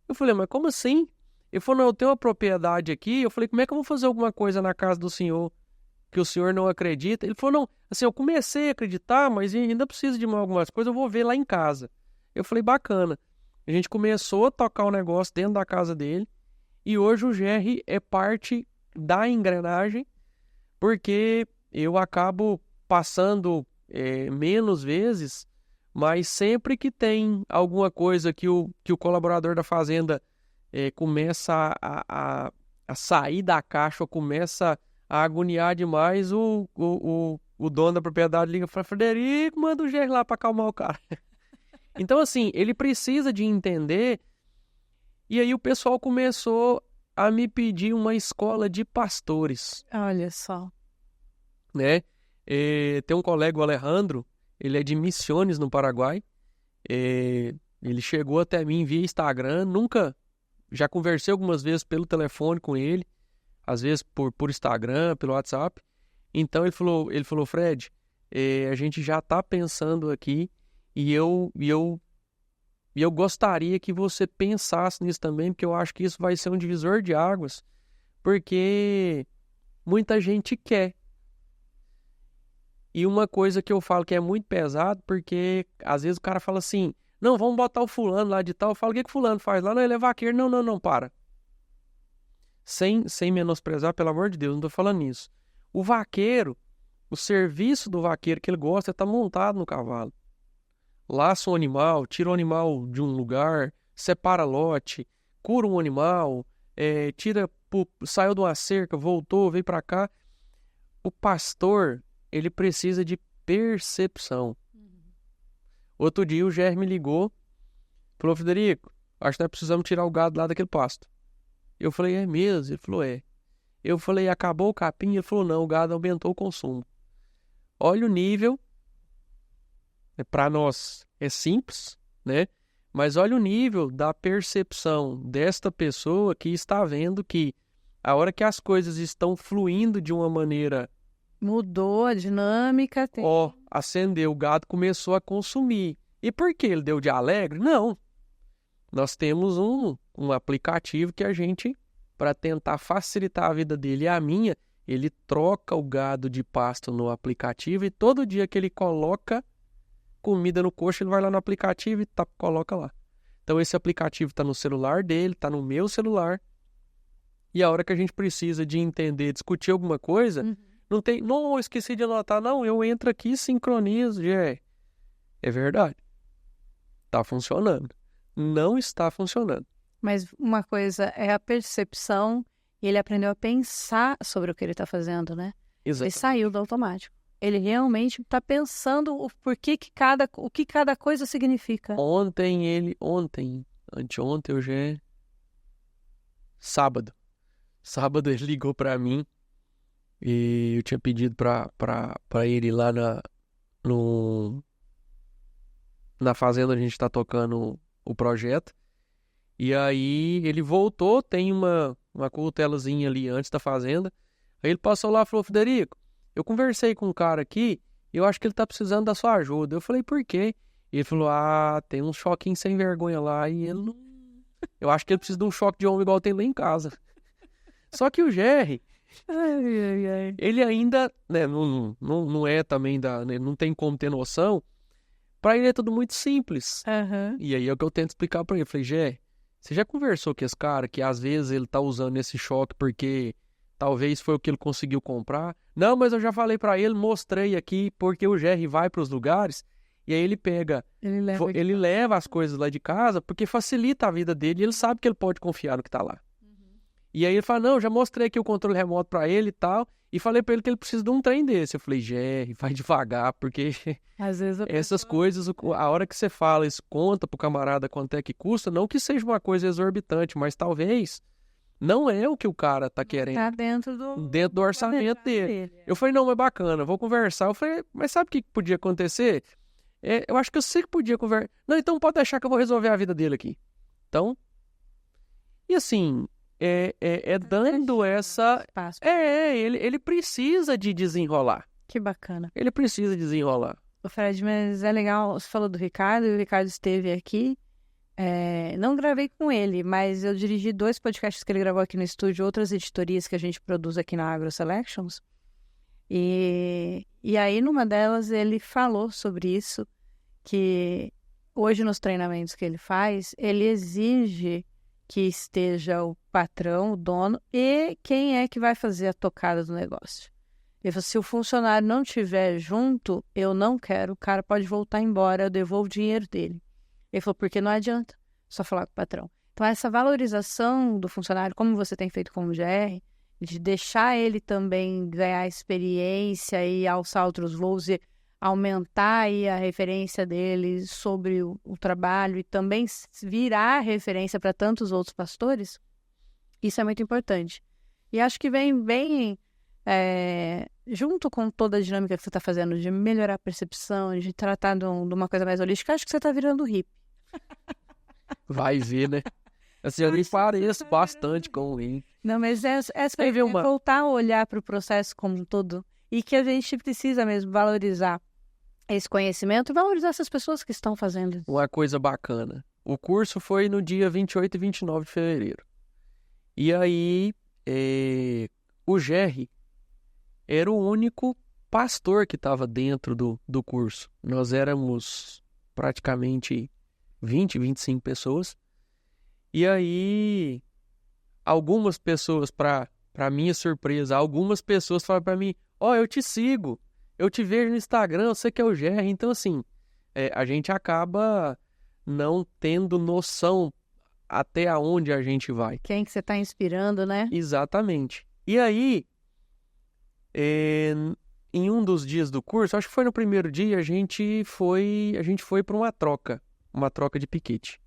Eu falei, mas como assim? Ele falou, não, eu tenho uma propriedade aqui. Eu falei, como é que eu vou fazer alguma coisa na casa do senhor que o senhor não acredita? Ele falou, não, assim, eu comecei a acreditar, mas ainda preciso de algumas coisas, eu vou ver lá em casa. Eu falei, bacana. A gente começou a tocar o negócio dentro da casa dele e hoje o GR é parte da engrenagem porque eu acabo passando menos vezes, mas sempre que tem alguma coisa que o colaborador da fazenda começa a sair da caixa ou começa a agoniar demais, o dono da propriedade liga e fala, Frederico, manda o GR lá para acalmar o cara. Então, assim, ele precisa de entender, e aí o pessoal começou a me pedir uma escola de pastores. Olha só. Né? Tem um colega, o Alejandro, ele é de Misiones, no Paraguai. Ele chegou até mim via Instagram, já conversei algumas vezes pelo telefone com ele, às vezes por Instagram, pelo WhatsApp. Então ele falou, Fred, a gente já está pensando aqui e eu gostaria que você pensasse nisso também, porque eu acho que isso vai ser um divisor de águas, porque muita gente quer. E uma coisa que eu falo que é muito pesado, porque às vezes o cara fala assim, não, vamos botar o fulano lá de tal. Eu falo, o que o fulano faz lá? Não, ele é vaqueiro. Não, para. Sem menosprezar, pelo amor de Deus, não tô falando isso. O vaqueiro, o serviço do vaqueiro que ele gosta é estar montado no cavalo. Laça um animal, tira o animal de um lugar, separa lote, cura um animal, saiu de uma cerca, voltou, veio para cá. O pastor, ele precisa de percepção. Outro dia o GR me ligou, falou, Frederico, acho que nós precisamos tirar o gado lá daquele pasto. Eu falei, é mesmo? Ele falou, é. Eu falei, acabou o capim? Ele falou, não, o gado aumentou o consumo. Olha o nível, para nós é simples, né? Mas olha o nível da percepção desta pessoa que está vendo que a hora que as coisas estão fluindo de uma maneira... Mudou a dinâmica. Acendeu, o gado começou a consumir. E por que ele deu de alegre? Não. Nós temos um aplicativo que a gente, para tentar facilitar a vida dele e a minha, ele troca o gado de pasto no aplicativo e todo dia que ele coloca comida no coxo, ele vai lá no aplicativo e coloca lá. Então esse aplicativo está no celular dele, está no meu celular. E a hora que a gente precisa de entender, discutir alguma coisa... Não tem, não, esqueci de anotar, não, eu entro aqui e sincronizo, é verdade. Tá funcionando. Não está funcionando. Mas uma coisa é a percepção e ele aprendeu a pensar sobre o que ele está fazendo, né? Exato. Ele saiu do automático. Ele realmente está pensando o porquê o que cada coisa significa. Anteontem, hoje é sábado. Sábado ele ligou para mim. E eu tinha pedido pra ele ir lá na fazenda onde a gente tá tocando o projeto. E aí ele voltou, tem uma cutelazinha ali antes da fazenda. Aí ele passou lá e falou, Frederico, eu conversei com um cara aqui e eu acho que ele tá precisando da sua ajuda. Eu falei, por quê? E ele falou, tem um choquinho sem vergonha lá e ele não... Eu acho que ele precisa de um choque de homem igual tem lá em casa. Só que o Jerry... Ele ainda, né, não é também né, não tem como ter noção. Pra ele é tudo muito simples. E aí é o que eu tento explicar pra ele. Eu falei, Gé, você já conversou com esse cara que às vezes ele tá usando esse choque porque talvez foi o que ele conseguiu comprar? Não, mas eu já falei pra ele, mostrei aqui porque o Jerry vai pros lugares E aí ele pega, ele leva as coisas lá de casa porque facilita a vida dele e ele sabe que ele pode confiar no que tá lá. E aí ele fala, não, já mostrei aqui o controle remoto pra ele e tal, e falei pra ele que ele precisa de um trem desse. Eu falei, Jerry, vai devagar, porque Às vezes essas coisas, a hora que você fala isso, conta pro camarada quanto é que custa, não que seja uma coisa exorbitante, mas talvez não é o que o cara tá querendo. Tá dentro do orçamento dele. Eu falei, não, mas bacana, vou conversar. Eu falei, mas sabe o que podia acontecer? Eu acho que eu sei que podia conversar. Não, então pode deixar que eu vou resolver a vida dele aqui. Então, e assim, dando essa... ele precisa de desenrolar. Que bacana. Ele precisa desenrolar. O Fred, mas é legal, você falou do Ricardo, e o Ricardo esteve aqui. Não gravei com ele, mas eu dirigi 2 podcasts que ele gravou aqui no estúdio, outras editorias que a gente produz aqui na Agro Selections. E aí, numa delas, ele falou sobre isso, que hoje nos treinamentos que ele faz, ele exige que esteja o patrão, o dono, e quem é que vai fazer a tocada do negócio. Ele falou, se o funcionário não estiver junto, eu não quero, o cara pode voltar embora, eu devolvo o dinheiro dele. Ele falou, porque não adianta só falar com o patrão. Então, essa valorização do funcionário, como você tem feito com o GR, de deixar ele também ganhar experiência e alçar outros voos e aumentar aí a referência dele sobre o trabalho e também virar referência para tantos outros pastores, isso é muito importante. E acho que vem bem junto com toda a dinâmica que você está fazendo de melhorar a percepção, de tratar de uma coisa mais holística, acho que você está virando hippie. Vai ver, né? Assim, eu me pareço bastante com o hippie. Não, mas voltar a olhar para o processo como um todo e que a gente precisa mesmo valorizar esse conhecimento e valorizar essas pessoas que estão fazendo. Uma coisa bacana. O curso foi no dia 28 e 29 de fevereiro. E aí, o Jerry era o único pastor que estava dentro do curso. Nós éramos praticamente 20, 25 pessoas. E aí, algumas pessoas, para minha surpresa, algumas pessoas falaram para mim, eu te sigo, eu te vejo no Instagram, você que é o Jerry. Então, assim, a gente acaba não tendo noção até aonde a gente vai. Quem que você está inspirando, né? Exatamente. E aí, em um dos dias do curso, acho que foi no primeiro dia, a gente foi para uma troca de piquete.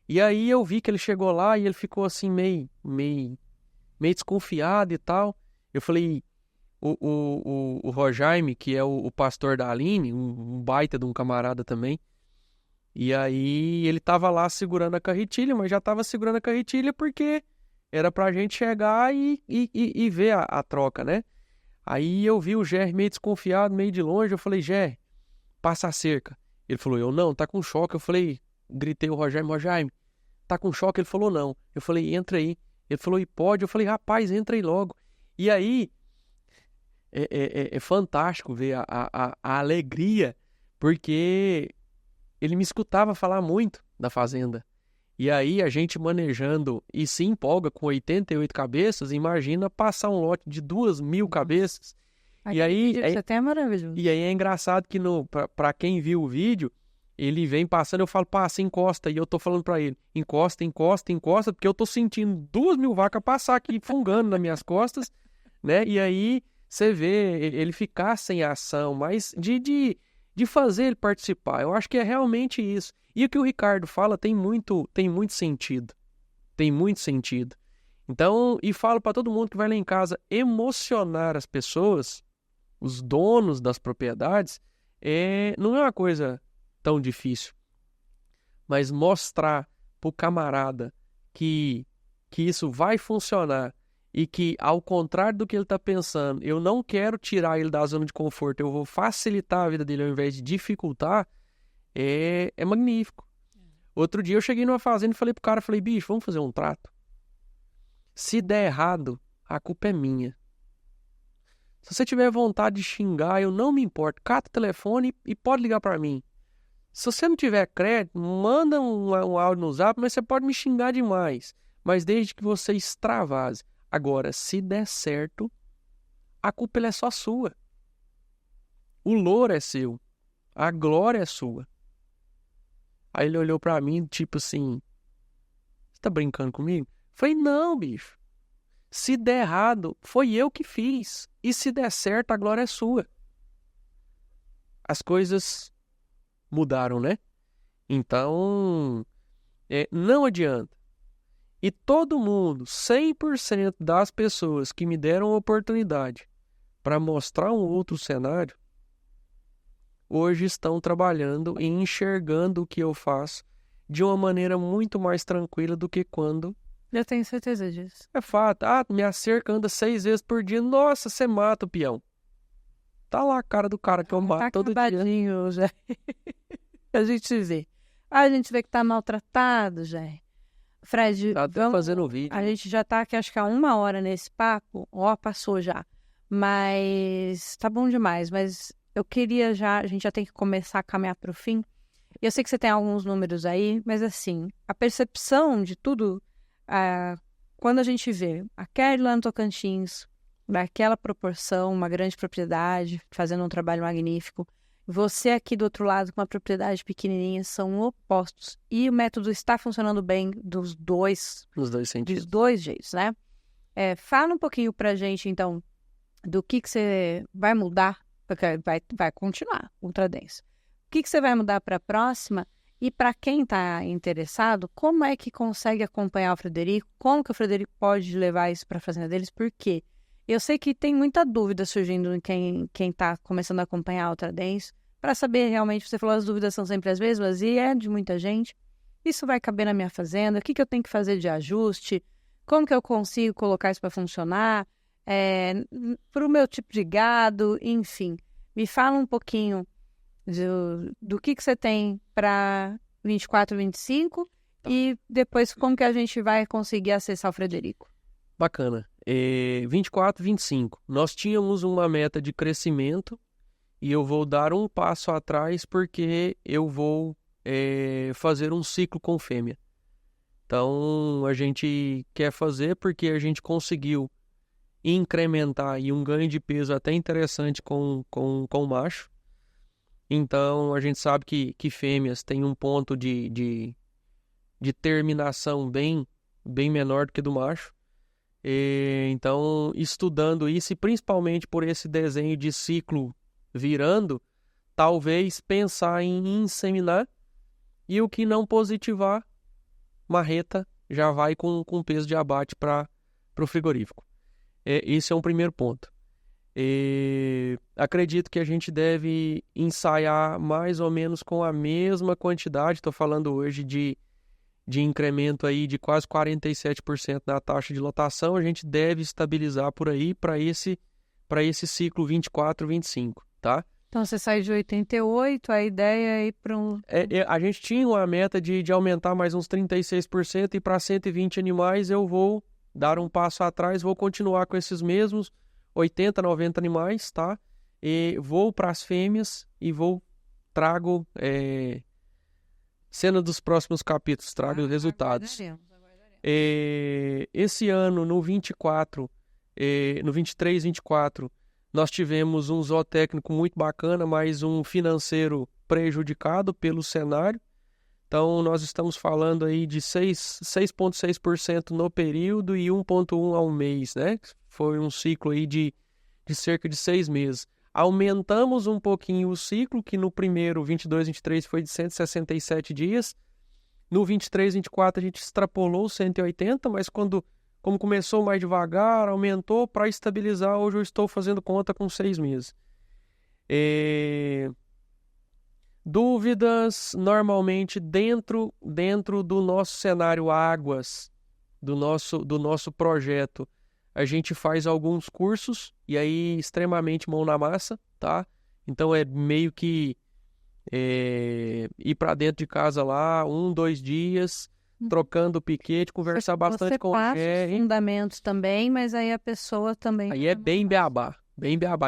E aí eu vi que ele chegou lá e ele ficou assim meio desconfiado e tal. Eu falei, o Rojaime, que é o pastor da Aline, um baita de um camarada também, e aí ele tava lá segurando a carretilha, mas já tava segurando a carretilha porque era pra gente chegar e ver a troca, né? Aí eu vi o Ger meio desconfiado, meio de longe, eu falei, Ger, passa a cerca. Ele falou, eu não, tá com choque. Eu falei, gritei o Rojaime, tá com choque? Ele falou, não. Eu falei, entra aí. Ele falou, e pode? Eu falei, rapaz, entra aí logo. E aí, é fantástico ver a alegria, porque ele me escutava falar muito da fazenda. E aí, a gente manejando e se empolga com 88 cabeças, imagina passar um lote de 2.000 cabeças. E aí, isso até é maravilhoso. E aí é engraçado que pra quem viu o vídeo, ele vem passando, eu falo, passa, encosta. E eu tô falando pra ele, encosta, porque eu tô sentindo 2.000 vacas passar aqui, fungando nas minhas costas, né? E aí, você vê ele ficar sem ação, mas de fazer ele participar. Eu acho que é realmente isso. E o que o Ricardo fala tem muito sentido. Tem muito sentido. Então, e falo pra todo mundo que vai lá em casa, emocionar as pessoas, os donos das propriedades, não é uma coisa tão difícil. Mas mostrar pro camarada que isso vai funcionar e que, ao contrário do que ele está pensando, eu não quero tirar ele da zona de conforto, eu vou facilitar a vida dele ao invés de dificultar, é magnífico. Outro dia eu cheguei numa fazenda e falei pro cara, bicho, vamos fazer um trato? Se der errado, a culpa é minha. Se você tiver vontade de xingar, eu não me importo. Cata o telefone e pode ligar para mim. Se você não tiver crédito, manda um áudio no Zap, mas você pode me xingar demais. Mas desde que você extravase. Agora, se der certo, a culpa é só sua. O louro é seu. a glória é sua. Aí ele olhou pra mim, tipo assim, você tá brincando comigo? Eu falei, não, bicho. Se der errado, foi eu que fiz. E se der certo, a glória é sua. As coisas mudaram, né? Então, não adianta. E todo mundo, 100% das pessoas que me deram a oportunidade para mostrar um outro cenário, hoje estão trabalhando e enxergando o que eu faço de uma maneira muito mais tranquila do que quando... Eu tenho certeza disso. É fato. Minha cerca anda 6 vezes por dia. Nossa, você mata o peão. Tá lá a cara do cara que eu mato todo dia. Acabadinho, já. A gente vê. A gente vê que tá maltratado, já. Fred, Tá até fazendo vídeo. A gente já tá aqui, acho que há 1 hora nesse papo. Ó, passou já. Mas tá bom demais. Mas eu queria já... A gente já tem que começar a caminhar pro fim. E eu sei que você tem alguns números aí, mas assim, a percepção de tudo... quando a gente vê a Kelly lá no Tocantins, daquela proporção, uma grande propriedade, fazendo um trabalho magnífico, você aqui do outro lado com uma propriedade pequenininha, são opostos. E o método está funcionando bem dos dois sentidos. Dos dois jeitos, né? Fala um pouquinho pra gente, então, do que você vai mudar, porque vai continuar Ultradense. O que você vai mudar para a próxima? E para quem está interessado, como é que consegue acompanhar o Frederico? Como que o Frederico pode levar isso para a fazenda deles? Por quê? Eu sei que tem muita dúvida surgindo em quem está começando a acompanhar a Ultradense. Para saber realmente, você falou, as dúvidas são sempre as mesmas e é de muita gente. Isso vai caber na minha fazenda? O que eu tenho que fazer de ajuste? Como que eu consigo colocar isso para funcionar? Para o meu tipo de gado, enfim. Me fala um pouquinho do que você tem para 24, 25 e depois como que a gente vai conseguir acessar o Frederico. Bacana. 24, 25. Nós tínhamos uma meta de crescimento e eu vou dar um passo atrás porque eu vou fazer um ciclo com fêmea. Então, a gente quer fazer porque a gente conseguiu incrementar aí um ganho de peso até interessante com o macho. Então, a gente sabe que fêmeas têm um ponto de terminação bem menor do que do macho. Então, estudando isso e principalmente por esse desenho de ciclo virando, talvez pensar em inseminar e o que não positivar, marreta já vai com peso de abate para o frigorífico. Esse é um primeiro ponto. Acredito que a gente deve ensaiar mais ou menos com a mesma quantidade. Estou falando hoje de incremento aí de quase 47% na taxa de lotação. A gente deve estabilizar por aí para esse ciclo 24, 25, tá? Então você sai de 88, a ideia é ir para um... A gente tinha uma meta de aumentar mais uns 36% e para 120 animais eu vou dar um passo atrás, vou continuar com esses mesmos 80, 90 animais, tá? E vou para as fêmeas e trago cena dos próximos capítulos, trago os resultados. Esse ano, no 24, no 23, 24, nós tivemos um zootécnico muito bacana, mas um financeiro prejudicado pelo cenário. Então, nós estamos falando aí de 6,6% no período e 1,1% ao mês, né? Foi um ciclo aí de cerca de 6 meses. Aumentamos um pouquinho o ciclo, que no primeiro, 22, 23, foi de 167 dias. No 23, 24, a gente extrapolou 180, mas como começou mais devagar, aumentou para estabilizar. Hoje eu estou fazendo conta com 6 meses. Dúvidas, normalmente, dentro do nosso cenário águas, do nosso projeto, a gente faz alguns cursos, e aí extremamente mão na massa, tá? Então é meio que ir para dentro de casa lá, 1, 2 dias, trocando o piquete, conversar bastante com o passa GR. Os fundamentos também, mas aí a pessoa também... Aí é bem beabá,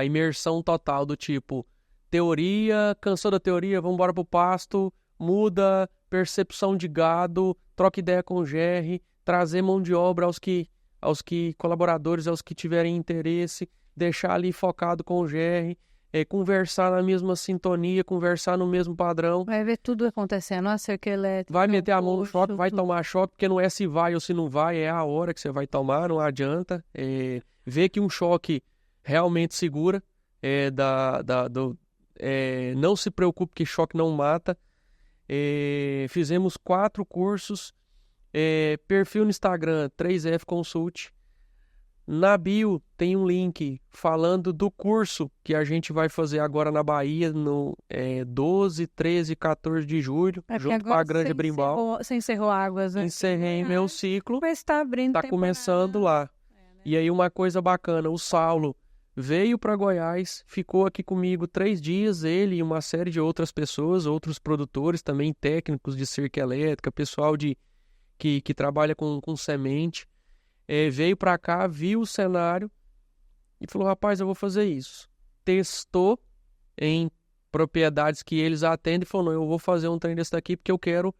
imersão total do tipo... Teoria, cansou da teoria, vamos embora pro pasto, muda, percepção de gado, troca ideia com o GR, trazer mão de obra aos colaboradores, aos que tiverem interesse, deixar ali focado com o GR, conversar na mesma sintonia, conversar no mesmo padrão. Vai ver tudo acontecendo, a cerca elétrica. Vai meter a mão no choque, vai tudo. tomar choque, porque não é se vai ou se não vai, é a hora que você vai tomar, não adianta. Ver que um choque realmente segura, não se preocupe que choque não mata. Fizemos 4 cursos, perfil no Instagram, 3F Consult. Na bio tem um link falando do curso que a gente vai fazer agora na Bahia, no 12, 13 e 14 de julho, junto com a Granja Brimbal. Você encerrou Águas, né? Encerrei meu ciclo, Mas está abrindo está começando lá. Né? E aí uma coisa bacana, o Saulo veio para Goiás, ficou aqui comigo 3 dias, ele e uma série de outras pessoas, outros produtores também, técnicos de cerca elétrica, pessoal que trabalha com semente. Veio para cá, viu o cenário e falou, rapaz, eu vou fazer isso. Testou em propriedades que eles atendem e falou, não, eu vou fazer um trem desse daqui porque eu quero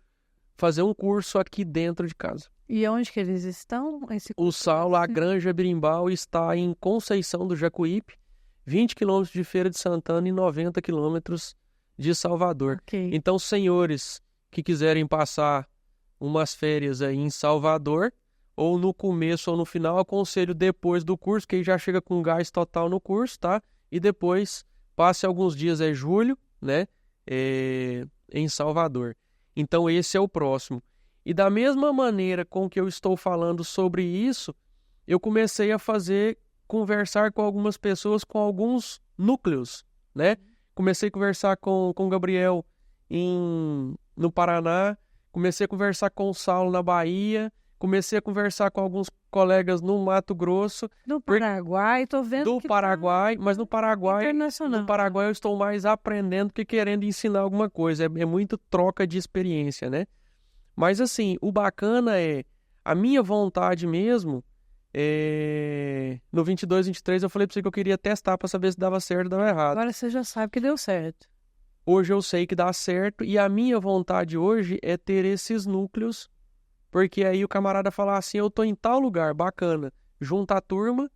fazer um curso aqui dentro de casa. E onde que eles estão? O Saulo, a Granja Brimbal, está em Conceição do Jacuípe, 20 quilômetros de Feira de Santana e 90 quilômetros de Salvador. Okay. Então, senhores que quiserem passar umas férias aí em Salvador, ou no começo ou no final, aconselho depois do curso, que aí já chega com gás total no curso, tá? E depois, passe alguns dias, julho, né? Em Salvador. Então, esse é o próximo. E da mesma maneira com que eu estou falando sobre isso, eu comecei a conversar com algumas pessoas, com alguns núcleos, né? Comecei a conversar com o Gabriel no Paraná, comecei a conversar com o Saulo na Bahia, comecei a conversar com alguns colegas no Mato Grosso. No Paraguai, tô vendo do Paraguai, mas no Paraguai, internacional. No Paraguai eu estou mais aprendendo que querendo ensinar alguma coisa. É muito troca de experiência, né? Mas assim, o bacana a minha vontade mesmo, no 22, 23 eu falei pra você que eu queria testar para saber se dava certo ou dava errado. Agora você já sabe que deu certo. Hoje eu sei que dá certo e a minha vontade hoje é ter esses núcleos. Porque aí o camarada fala assim, eu tô em tal lugar, bacana, junta a turma,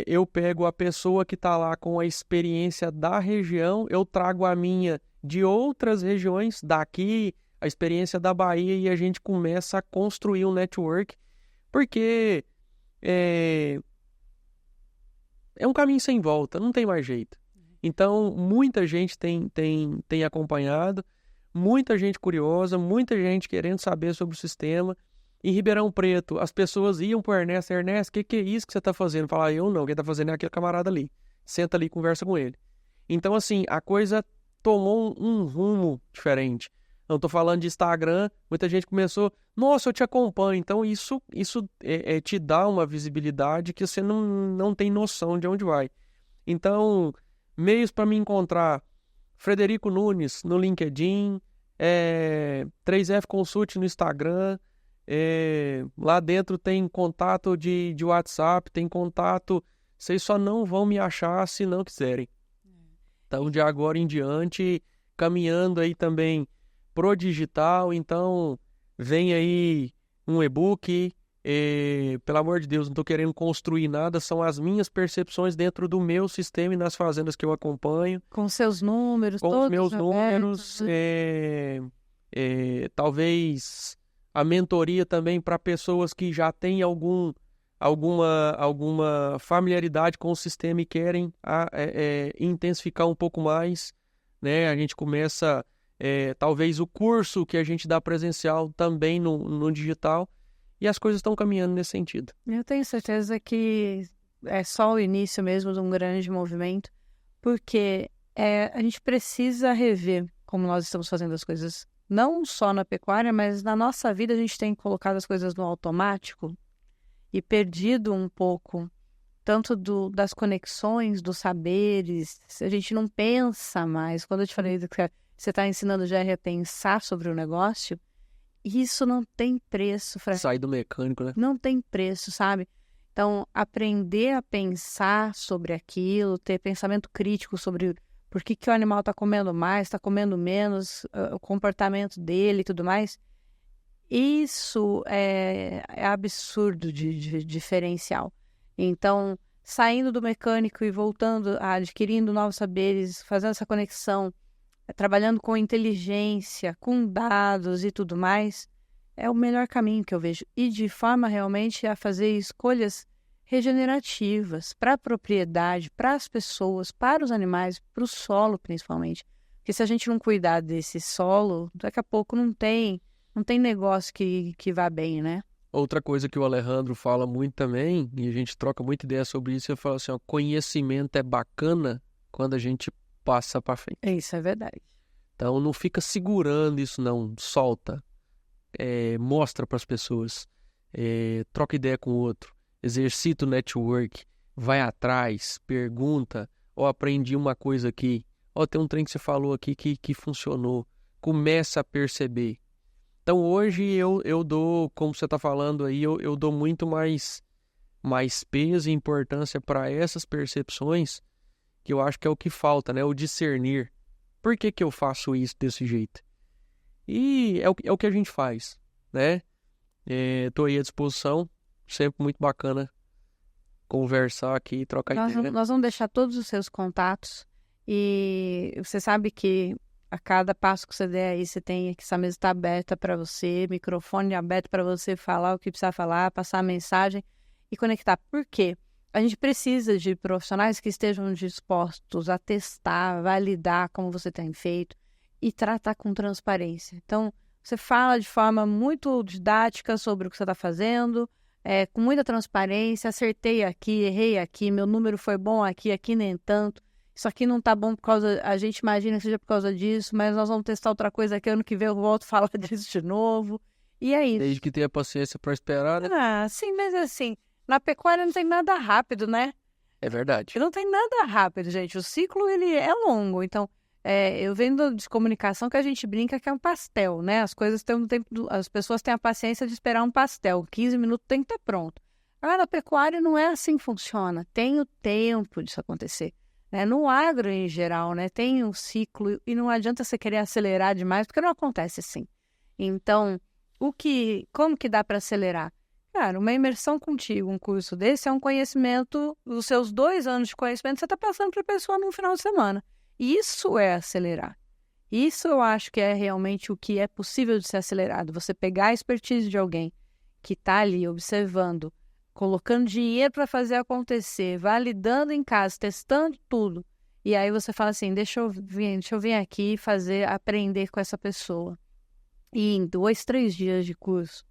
eu pego a pessoa que tá lá com a experiência da região, eu trago a minha de outras regiões, daqui, a experiência da Bahia, e a gente começa a construir um network, porque é um caminho sem volta, não tem mais jeito. Então, muita gente tem acompanhado, muita gente curiosa, muita gente querendo saber sobre o sistema. Em Ribeirão Preto, as pessoas iam pro Ernesto, o que é isso que você está fazendo? Falar, eu não, quem está fazendo é aquele camarada ali. Senta ali e conversa com ele. Então, assim, a coisa tomou um rumo diferente. Não estou falando de Instagram, muita gente começou, nossa, eu te acompanho. Então, isso te dá uma visibilidade que você não tem noção de onde vai. Então, meios para me encontrar, Frederico Nunes no LinkedIn, 3F Consult no Instagram, lá dentro tem contato de WhatsApp, tem contato, vocês só não vão me achar se não quiserem. Então, de agora em diante, caminhando aí também pro digital, então vem aí um e-book, pelo amor de Deus, não estou querendo construir nada, são as minhas percepções dentro do meu sistema e nas fazendas que eu acompanho. Com seus números, com todos os meus abertos, números, talvez a mentoria também para pessoas que já têm alguma familiaridade com o sistema e querem intensificar um pouco mais, né? A gente começa, talvez o curso que a gente dá presencial também no digital, e as coisas estão caminhando nesse sentido. Eu tenho certeza que é só o início mesmo de um grande movimento, porque a gente precisa rever como nós estamos fazendo as coisas, não só na pecuária, mas na nossa vida a gente tem colocado as coisas no automático e perdido um pouco tanto das conexões, dos saberes. A gente não pensa mais. Quando eu te falei que você está ensinando o GR a pensar sobre o negócio, isso não tem preço, Fred. Sai do mecânico, né? Não tem preço, sabe? Então, aprender a pensar sobre aquilo, ter pensamento crítico sobre por que o animal está comendo mais, está comendo menos, o comportamento dele e tudo mais, isso é absurdo de diferencial. Então, saindo do mecânico e voltando, adquirindo novos saberes, fazendo essa conexão, trabalhando com inteligência, com dados e tudo mais, é o melhor caminho que eu vejo. E de forma realmente a fazer escolhas regenerativas para a propriedade, para as pessoas, para os animais, para o solo principalmente. Porque se a gente não cuidar desse solo, daqui a pouco não tem negócio que vá bem, né? Outra coisa que o Alejandro fala muito também, e a gente troca muita ideia sobre isso, ele fala assim, ó, conhecimento é bacana quando a gente passa para frente. Isso é verdade. Então não fica segurando isso não, solta, mostra para as pessoas, troca ideia com o outro, exercita o network, vai atrás, pergunta, ó, aprendi uma coisa aqui, ó, tem um trem que você falou aqui que funcionou, começa a perceber. Então hoje eu dou, como você está falando aí, eu dou muito mais peso e importância para essas percepções, que eu acho que é o que falta, né? O discernir. Por que eu faço isso desse jeito? E é o que a gente faz, né? Estou aí à disposição, sempre muito bacana conversar aqui e trocar ideia. Nós vamos deixar todos os seus contatos e você sabe que a cada passo que você der aí, você tem que essa mesa está aberta para você, microfone aberto para você falar o que precisa falar, passar a mensagem e conectar. Por quê? A gente precisa de profissionais que estejam dispostos a testar, validar como você tem feito e tratar com transparência. Então, você fala de forma muito didática sobre o que você está fazendo, com muita transparência, acertei aqui, errei aqui, meu número foi bom aqui, aqui nem tanto. Isso aqui não tá bom por causa, a gente imagina que seja por causa disso, mas nós vamos testar outra coisa aqui, ano que vem eu volto a falar disso de novo. E é isso. Desde que tenha paciência para esperar, né? Sim, mas assim, na pecuária não tem nada rápido, né? É verdade. Não tem nada rápido, gente. O ciclo, ele é longo. Então, eu venho de comunicação que a gente brinca que é um pastel, né? As coisas têm um tempo, as pessoas têm a paciência de esperar um pastel. 15 minutos tem que estar pronto. Agora, na pecuária não é assim que funciona. Tem o tempo disso acontecer. No agro em geral, né, tem um ciclo e não adianta você querer acelerar demais, porque não acontece assim. Então, como que dá para acelerar? Cara, uma imersão contigo, um curso desse é um conhecimento, os seus 2 anos de conhecimento você está passando para a pessoa num final de semana. Isso é acelerar. Isso eu acho que é realmente o que é possível de ser acelerado. Você pegar a expertise de alguém que está ali observando, colocando dinheiro para fazer acontecer, validando em casa, testando tudo. E aí você fala assim, deixa eu vir aqui aprender com essa pessoa. E em 2, 3 dias de curso,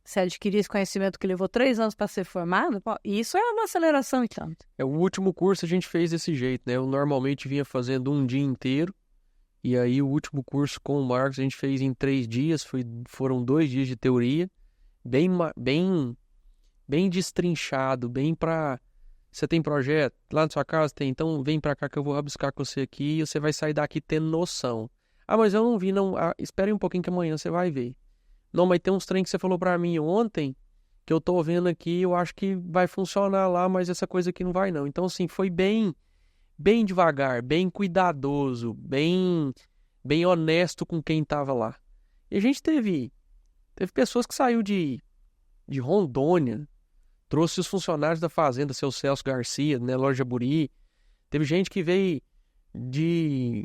você adquirir esse conhecimento que levou 3 anos para ser formado, isso é uma aceleração e tanto. O último curso a gente fez desse jeito, né? Eu normalmente vinha fazendo um dia inteiro, e aí o último curso com o Marcos a gente fez em 3 dias, foram 2 dias de teoria, bem destrinchado, bem pra... Você tem projeto? Lá na sua casa tem? Então vem pra cá que eu vou rabiscar com você aqui e você vai sair daqui tendo noção. Ah, mas eu não vi, não. Espere um pouquinho que amanhã você vai ver. Não, mas tem uns trem que você falou pra mim ontem que eu tô vendo aqui, eu acho que vai funcionar lá, mas essa coisa aqui não vai não. Então, assim, foi bem devagar, bem cuidadoso, bem honesto com quem tava lá. E a gente teve pessoas que saiu de Rondônia, trouxe os funcionários da fazenda, seu Celso Garcia, né, Loja Jaburi. Teve gente que veio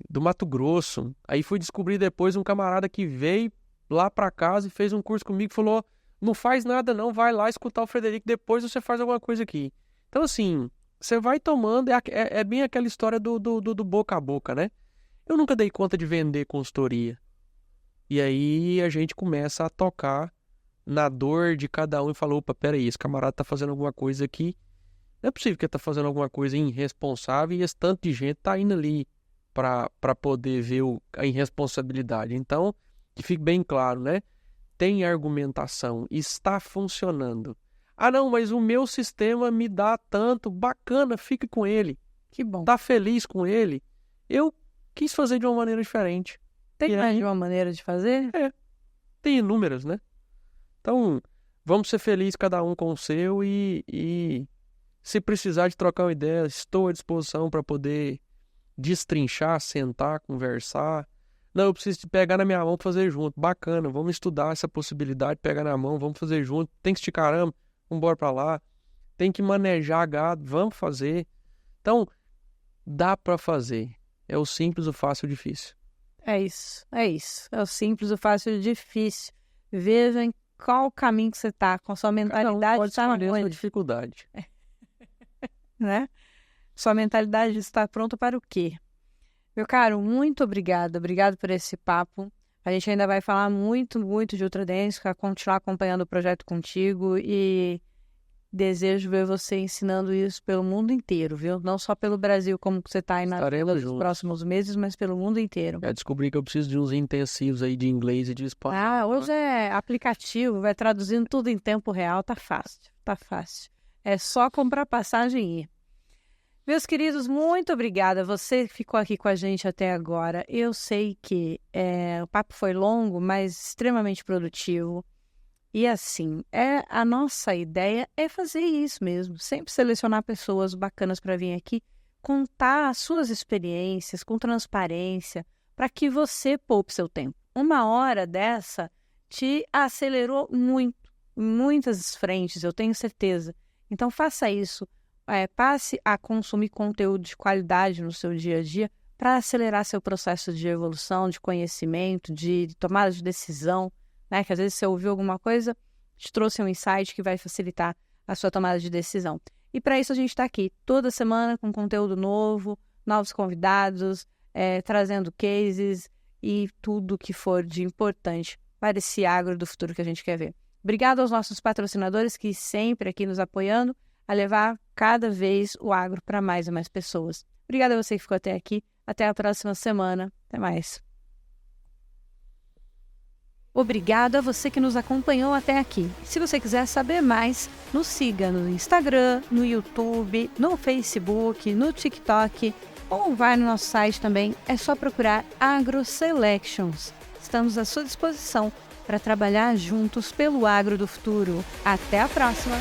do Mato Grosso. Aí fui descobrir depois um camarada que veio lá pra casa e fez um curso comigo e falou, não faz nada não, vai lá escutar o Frederico, depois você faz alguma coisa aqui. Então assim, você vai tomando, é bem aquela história do boca a boca, né? Eu nunca dei conta de vender consultoria. E aí a gente começa a tocar na dor de cada um e falou, opa, peraí, esse camarada tá fazendo alguma coisa aqui, não é possível que ele tá fazendo alguma coisa irresponsável e esse tanto de gente tá indo ali para poder ver a irresponsabilidade. Então, que fique bem claro, né? Tem argumentação, está funcionando. Ah, não, mas o meu sistema me dá tanto, bacana, fique com ele. Que bom. Tá feliz com ele? Eu quis fazer de uma maneira diferente. Tem mais de uma maneira de fazer? Tem inúmeras, né? Então, vamos ser felizes cada um com o seu e se precisar de trocar uma ideia, estou à disposição para poder destrinchar, sentar, conversar. Não, eu preciso de pegar na minha mão para fazer junto. Bacana, vamos estudar essa possibilidade, pegar na mão, vamos fazer junto. Tem que esticar, vamos embora para lá. tem que manejar gado, vamos fazer. Então, dá para fazer. É o simples, o fácil, o difícil. É isso. É o simples, o fácil e o difícil. Veja em qual caminho que você está, com a sua mentalidade pode está escolher a sua onde, dificuldade. né? Sua mentalidade está pronta para o quê? Meu caro, muito obrigado por esse papo. A gente ainda vai falar muito, muito de Ultradense, para continuar acompanhando o projeto contigo e desejo ver você ensinando isso pelo mundo inteiro, viu? Não só pelo Brasil, como você está aí nos próximos meses, mas pelo mundo inteiro. Descobri que eu preciso de uns intensivos aí de inglês e de espanhol. Hoje é aplicativo, vai traduzindo tudo em tempo real, tá fácil. É só comprar passagem e ir. Meus queridos, muito obrigada. Você que ficou aqui com a gente até agora. Eu sei que o papo foi longo, mas extremamente produtivo. E assim, a nossa ideia é fazer isso mesmo. Sempre selecionar pessoas bacanas para vir aqui, contar as suas experiências com transparência, para que você poupe seu tempo. Uma hora dessa te acelerou muito, em muitas frentes, eu tenho certeza. Então faça isso. Passe a consumir conteúdo de qualidade no seu dia a dia para acelerar seu processo de evolução, de conhecimento, de tomada de decisão, né? Que às vezes você ouviu alguma coisa, te trouxe um insight que vai facilitar a sua tomada de decisão. E para isso a gente está aqui toda semana com conteúdo novo, novos convidados, trazendo cases e tudo que for de importante para esse agro do futuro que a gente quer ver. Obrigado aos nossos patrocinadores que sempre aqui nos apoiando a levar cada vez o agro para mais e mais pessoas. Obrigada a você que ficou até aqui. Até a próxima semana. Até mais. Obrigada a você que nos acompanhou até aqui. Se você quiser saber mais, nos siga no Instagram, no YouTube, no Facebook, no TikTok ou vai no nosso site também. É só procurar AgroSelections. Estamos à sua disposição para trabalhar juntos pelo agro do futuro. Até a próxima!